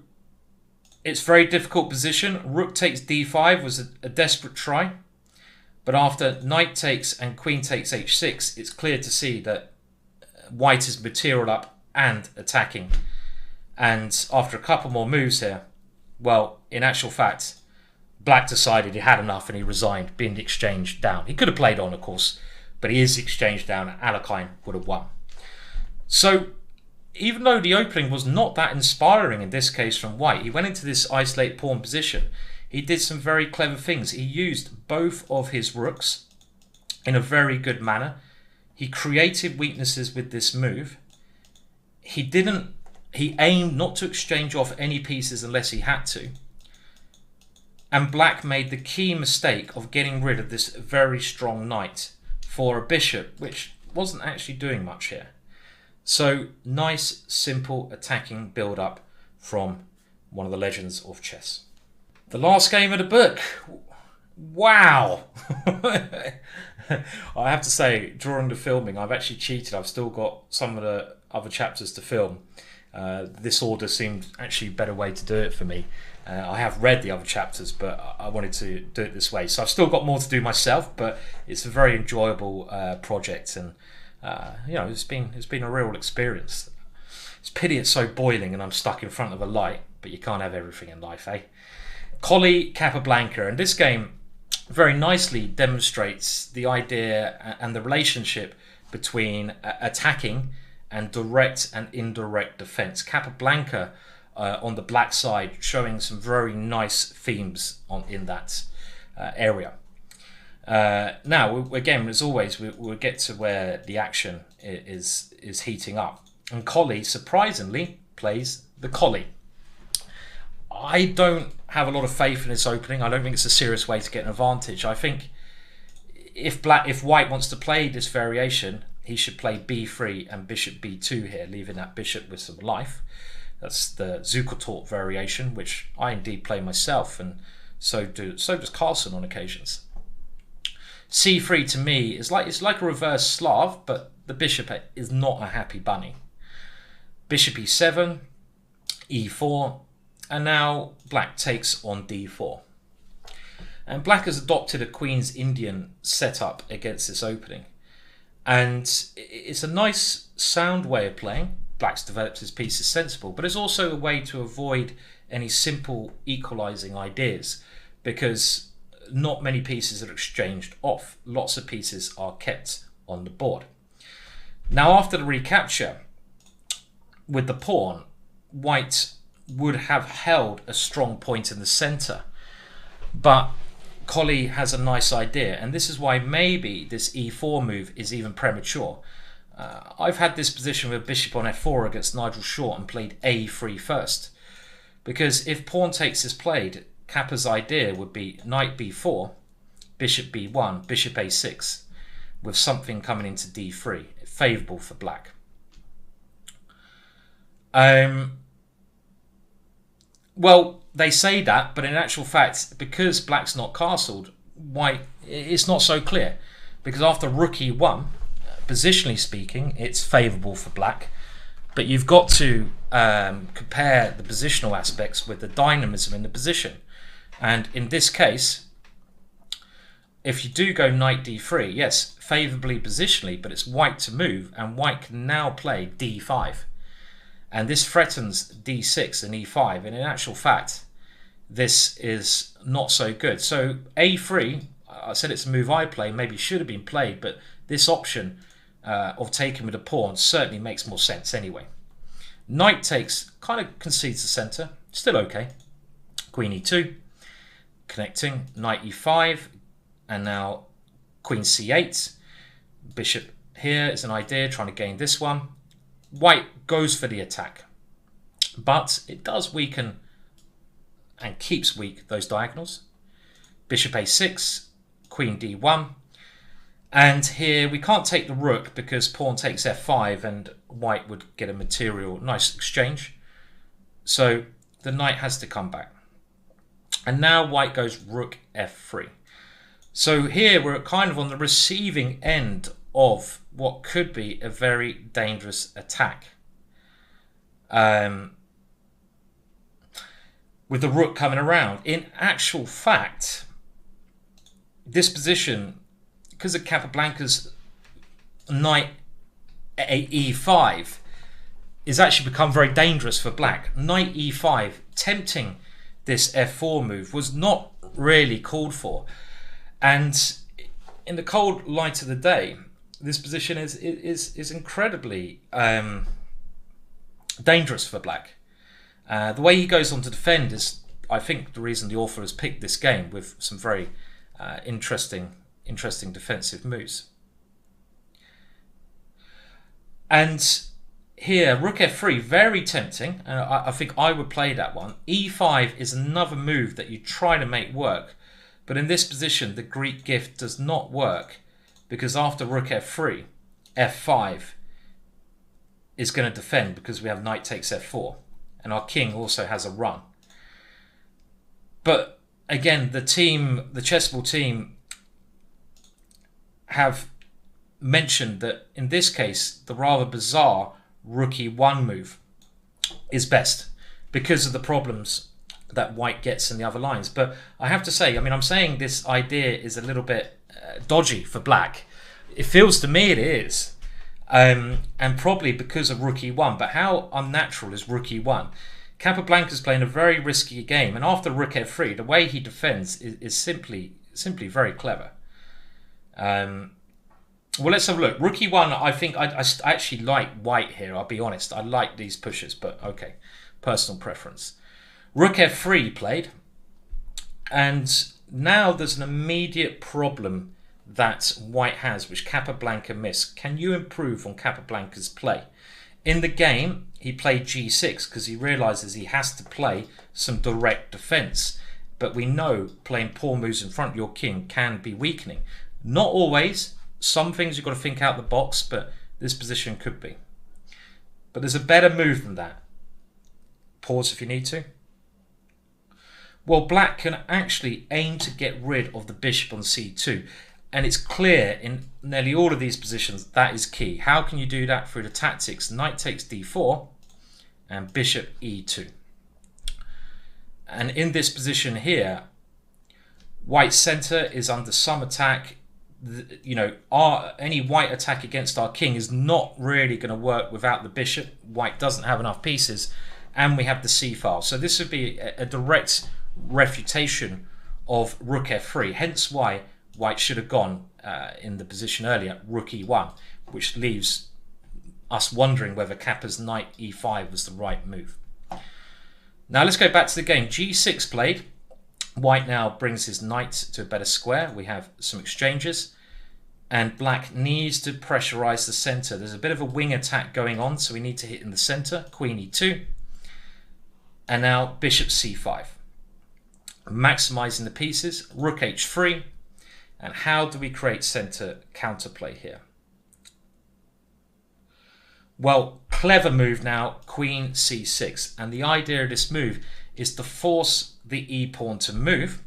it's a very difficult position. Rook takes d5 was a desperate try. But after knight takes and queen takes h6, it's clear to see that white is material up and attacking. And after a couple more moves here, well, in actual fact, black decided he had enough and he resigned, being exchanged down. He could have played on, of course, but he is exchanged down and Alekhine would have won. So even though the opening was not that inspiring in this case from white, he went into this isolated pawn position. He did some very clever things. He used both of his rooks in a very good manner. He created weaknesses with this move. He aimed not to exchange off any pieces unless he had to. And black made the key mistake of getting rid of this very strong knight for a bishop, which wasn't actually doing much here. So nice, simple attacking build-up from one of the legends of chess. The last game of the book. Wow. I have to say, during the filming, I've actually cheated. I've still got some of the other chapters to film. This order seemed actually a better way to do it for me. I have read the other chapters, but I wanted to do it this way. So I've still got more to do myself, but it's a very enjoyable project, and it's been a real experience. It's pity it's so boiling and I'm stuck in front of a light, but you can't have everything in life, eh? Collie Capablanca, and this game very nicely demonstrates the idea and the relationship between attacking and direct and indirect defense. Capablanca on the black side showing some very nice themes in that area. Now, again, as always, we'll get to where the action is heating up. And Collie, surprisingly, plays the Collie. I don't have a lot of faith in this opening. I don't think it's a serious way to get an advantage. I think if White wants to play this variation, he should play b3 and bishop b2 here, leaving that bishop with some life. That's the Zukertort variation, which I indeed play myself, and so does Carlsen on occasions. c3 to me is like a reverse Slav, but the bishop is not a happy bunny. Bishop e7, e4, and now black takes on d4. And black has adopted a Queen's Indian setup against this opening. And it's a nice, sound way of playing. Black's developed his pieces sensible, but it's also a way to avoid any simple equalizing ideas, because not many pieces are exchanged off. Lots of pieces are kept on the board. Now, after the recapture with the pawn, White would have held a strong point in the center, but Collie has a nice idea, and this is why maybe this e4 move is even premature. I've had this position with bishop on f4 against Nigel Short and played a3 first, because if pawn takes is played, Kappa's idea would be knight b4, bishop b1, bishop a6, with something coming into d3, favourable for black. Well, they say that, but in actual fact, because black's not castled, White, it's not so clear. Because after rook e1, positionally speaking, it's favourable for black. But you've got to compare the positional aspects with the dynamism in the position. And in this case, if you do go knight d3, yes, favourably positionally, but it's White to move, and White can now play d5. And this threatens d6 and e5, and in actual fact, this is not so good. So a3, I said it's a move I play, maybe should have been played, but this option of taking with a pawn certainly makes more sense anyway. Knight takes, kind of concedes the center, still okay. Queen e2, connecting, knight e5, and now queen c8. Bishop here is an idea, trying to gain this one. White goes for the attack, but it does weaken and keeps weak those diagonals. Bishop a6, queen d1, and here we can't take the rook because pawn takes f5 and White would get a material nice exchange. So the knight has to come back. And now White goes rook f3. So here we're kind of on the receiving end of what could be a very dangerous attack. With the rook coming around. In actual fact, this position, because of Capablanca's knight e5, is actually become very dangerous for black. Knight e5, tempting this f4 move, was not really called for. And in the cold light of the day, this position is incredibly dangerous for black. The way he goes on to defend is, I think, the reason the author has picked this game, with some very interesting defensive moves. And here, rook f3, very tempting. I think I would play that one. e5 is another move that you try to make work. But in this position, the Greek gift does not work, because after rook f3, f5 is going to defend, because we have knight takes f4. And our king also has a run. But again, the chessable team have mentioned that in this case, the rather bizarre rook e1 move is best because of the problems that white gets in the other lines. But I have to say, I mean, I'm saying this idea is a little bit dodgy for black. It feels to me it is. And probably because of rook e1. But how unnatural is rook e1? Capablanca's playing a very risky game, and after rook f3, the way he defends is simply very clever. Well, let's have a look. Rook e1, I think I actually like white here, I'll be honest. I like these pushes, but okay, personal preference. Rook f3 played, and now there's an immediate problem that white has, which Capablanca missed. Can you improve on Capablanca's play? In the game, he played g6 because he realizes he has to play some direct defense. But we know playing poor moves in front of your king can be weakening. Not always. Some things you've got to think out the box, but this position could be. But there's a better move than that. Pause if you need to. Well, black can actually aim to get rid of the bishop on c2. And it's clear in nearly all of these positions that is key. How can you do that? Through the tactics knight takes d4 and bishop e2. And in this position here, white's center is under some attack. You know, any white attack against our king is not really going to work without the bishop. White doesn't have enough pieces, and we have the c file. So this would be a direct refutation of rook f3. Hence why white should have gone in the position earlier, rook e1, which leaves us wondering whether Capa's knight e5 was the right move. Now let's go back to the game. g6 played. White now brings his knight to a better square. We have some exchanges, and black needs to pressurize the center. There's a bit of a wing attack going on, so we need to hit in the center. Queen e2, and now bishop c5. Maximizing the pieces. Rook h3. And how do we create center counterplay here? Well, clever move now, queen c6. And the idea of this move is to force the e-pawn to move,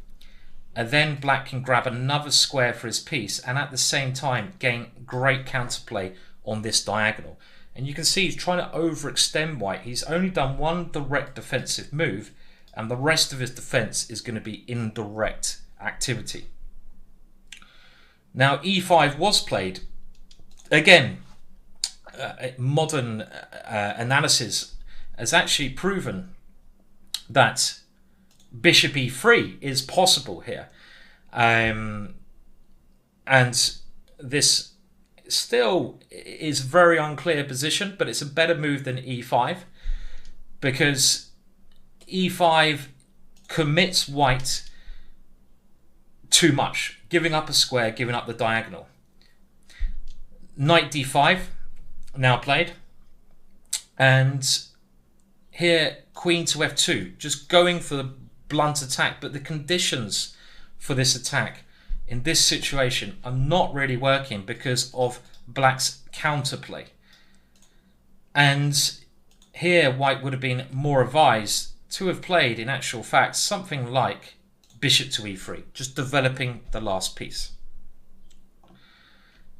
and then black can grab another square for his piece, and at the same time gain great counterplay on this diagonal. And you can see he's trying to overextend white. He's only done one direct defensive move, and the rest of his defense is going to be indirect activity. Now e5 was played. Again, modern analysis has actually proven that bishop e3 is possible here. And this still is a very unclear position, but it's a better move than e5, because e5 commits white too much, giving up a square, giving up the diagonal. Knight d5 now played, and here queen to f2, just going for the blunt attack, but the conditions for this attack in this situation are not really working because of black's counterplay. And here white would have been more advised to have played, in actual fact, something like bishop to e3, just developing the last piece.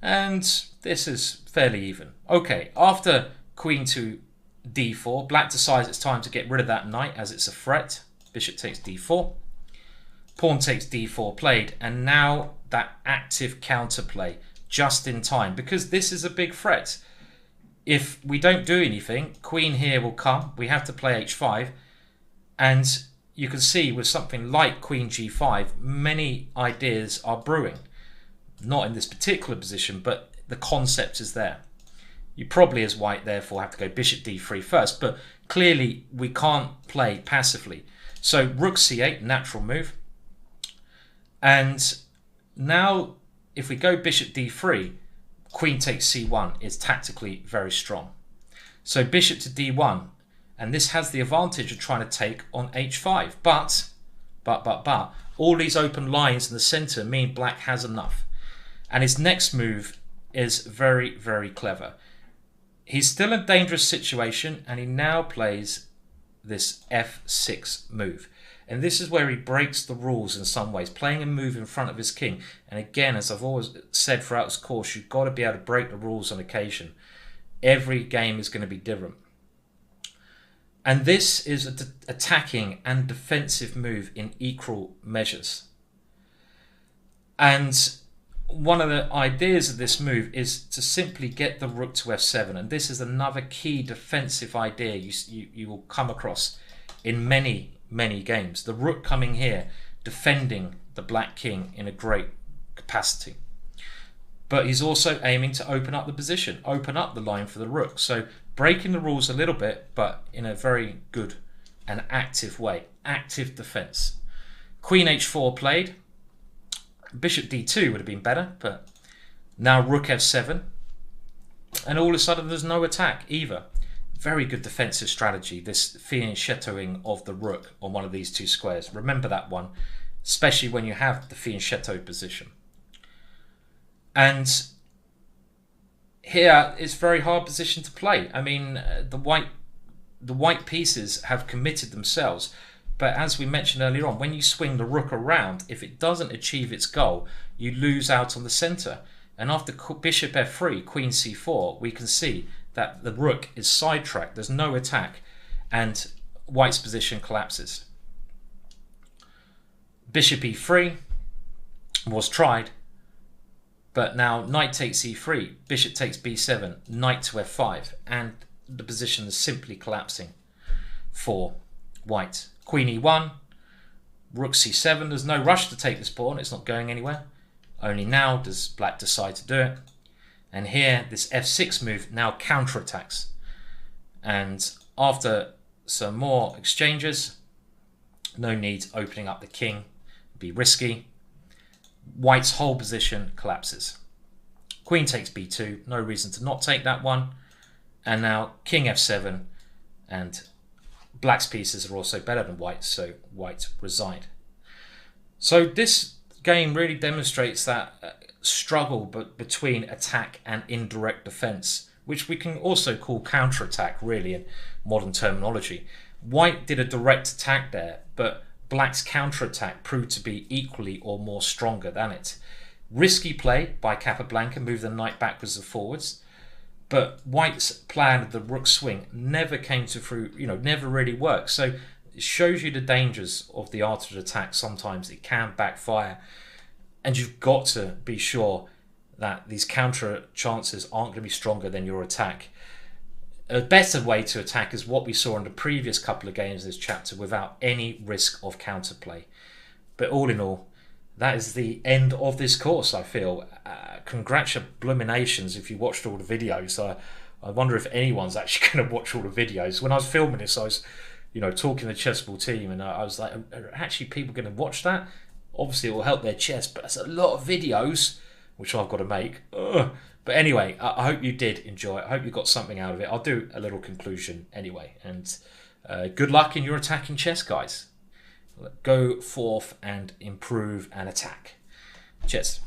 And this is fairly even. Okay, after queen to d4, black decides it's time to get rid of that knight as it's a threat. Bishop takes d4, pawn takes d4 played, and now that active counterplay just in time, because this is a big threat. If we don't do anything, queen here will come, we have to play h5, and you can see with something like queen g5, many ideas are brewing. Not in this particular position, but the concept is there. You probably, as white, therefore have to go bishop d3 first, but clearly we can't play passively. So rook c8, natural move. And now if we go bishop d3, queen takes c1 is tactically very strong. So bishop to d1, and this has the advantage of trying to take on h5. But, all these open lines in the center mean black has enough. And his next move is very, very clever. He's still in a dangerous situation, and he now plays this f6 move. And this is where he breaks the rules in some ways, playing a move in front of his king. And again, as I've always said throughout this course, you've got to be able to break the rules on occasion. Every game is going to be different. And this is an attacking and defensive move in equal measures. And one of the ideas of this move is to simply get the rook to f7. And this is another key defensive idea you will come across in many games. The rook coming here, defending the black king in a great capacity. But he's also aiming to open up the position, open up the line for the rook. So breaking the rules a little bit, but in a very good and active way. Active defense. Queen h4 played. Bishop d2 would have been better, but now rook f7. And all of a sudden there's no attack either. Very good defensive strategy, this fianchettoing of the rook on one of these two squares. Remember that one, especially when you have the fianchetto position. And here it's a very hard position to play. I mean, the white pieces have committed themselves, but as we mentioned earlier on, when you swing the rook around, if it doesn't achieve its goal, you lose out on the center. And after bishop f3, queen c4, we can see that the rook is sidetracked. There's no attack, and white's position collapses. Bishop e3 was tried, but now knight takes e3, bishop takes b7, knight to f5, and the position is simply collapsing for white. Queen e1, rook c7. There's no rush to take this pawn. It's not going anywhere. Only now does black decide to do it. And here, this f6 move now counterattacks. And after some more exchanges, no need opening up the king, be risky. White's whole position collapses. Queen takes b2, no reason to not take that one. And now king f7, and black's pieces are also better than white, so white resigned. So this game really demonstrates that struggle between attack and indirect defense, which we can also call counterattack really in modern terminology. White did a direct attack there, but black's counterattack proved to be equally or more stronger than it. Risky play by Capablanca, move the knight backwards and forwards, but white's plan of the rook swing never came to through, never really worked. So it shows you the dangers of the art of attack. Sometimes it can backfire, and you've got to be sure that these counter chances aren't going to be stronger than your attack. A better way to attack is what we saw in the previous couple of games in this chapter, without any risk of counterplay. But all in all, that is the end of this course, I feel. Congratulations if you watched all the videos. I wonder if anyone's actually going to watch all the videos. When I was filming this, I was talking to the Chessable team, and I was like, are actually people going to watch that? Obviously it will help their chess, but it's a lot of videos which I've got to make. Ugh. But anyway, I hope you did enjoy it. I hope you got something out of it. I'll do a little conclusion anyway. And good luck in your attacking chess, guys. Go forth and improve and attack. Cheers.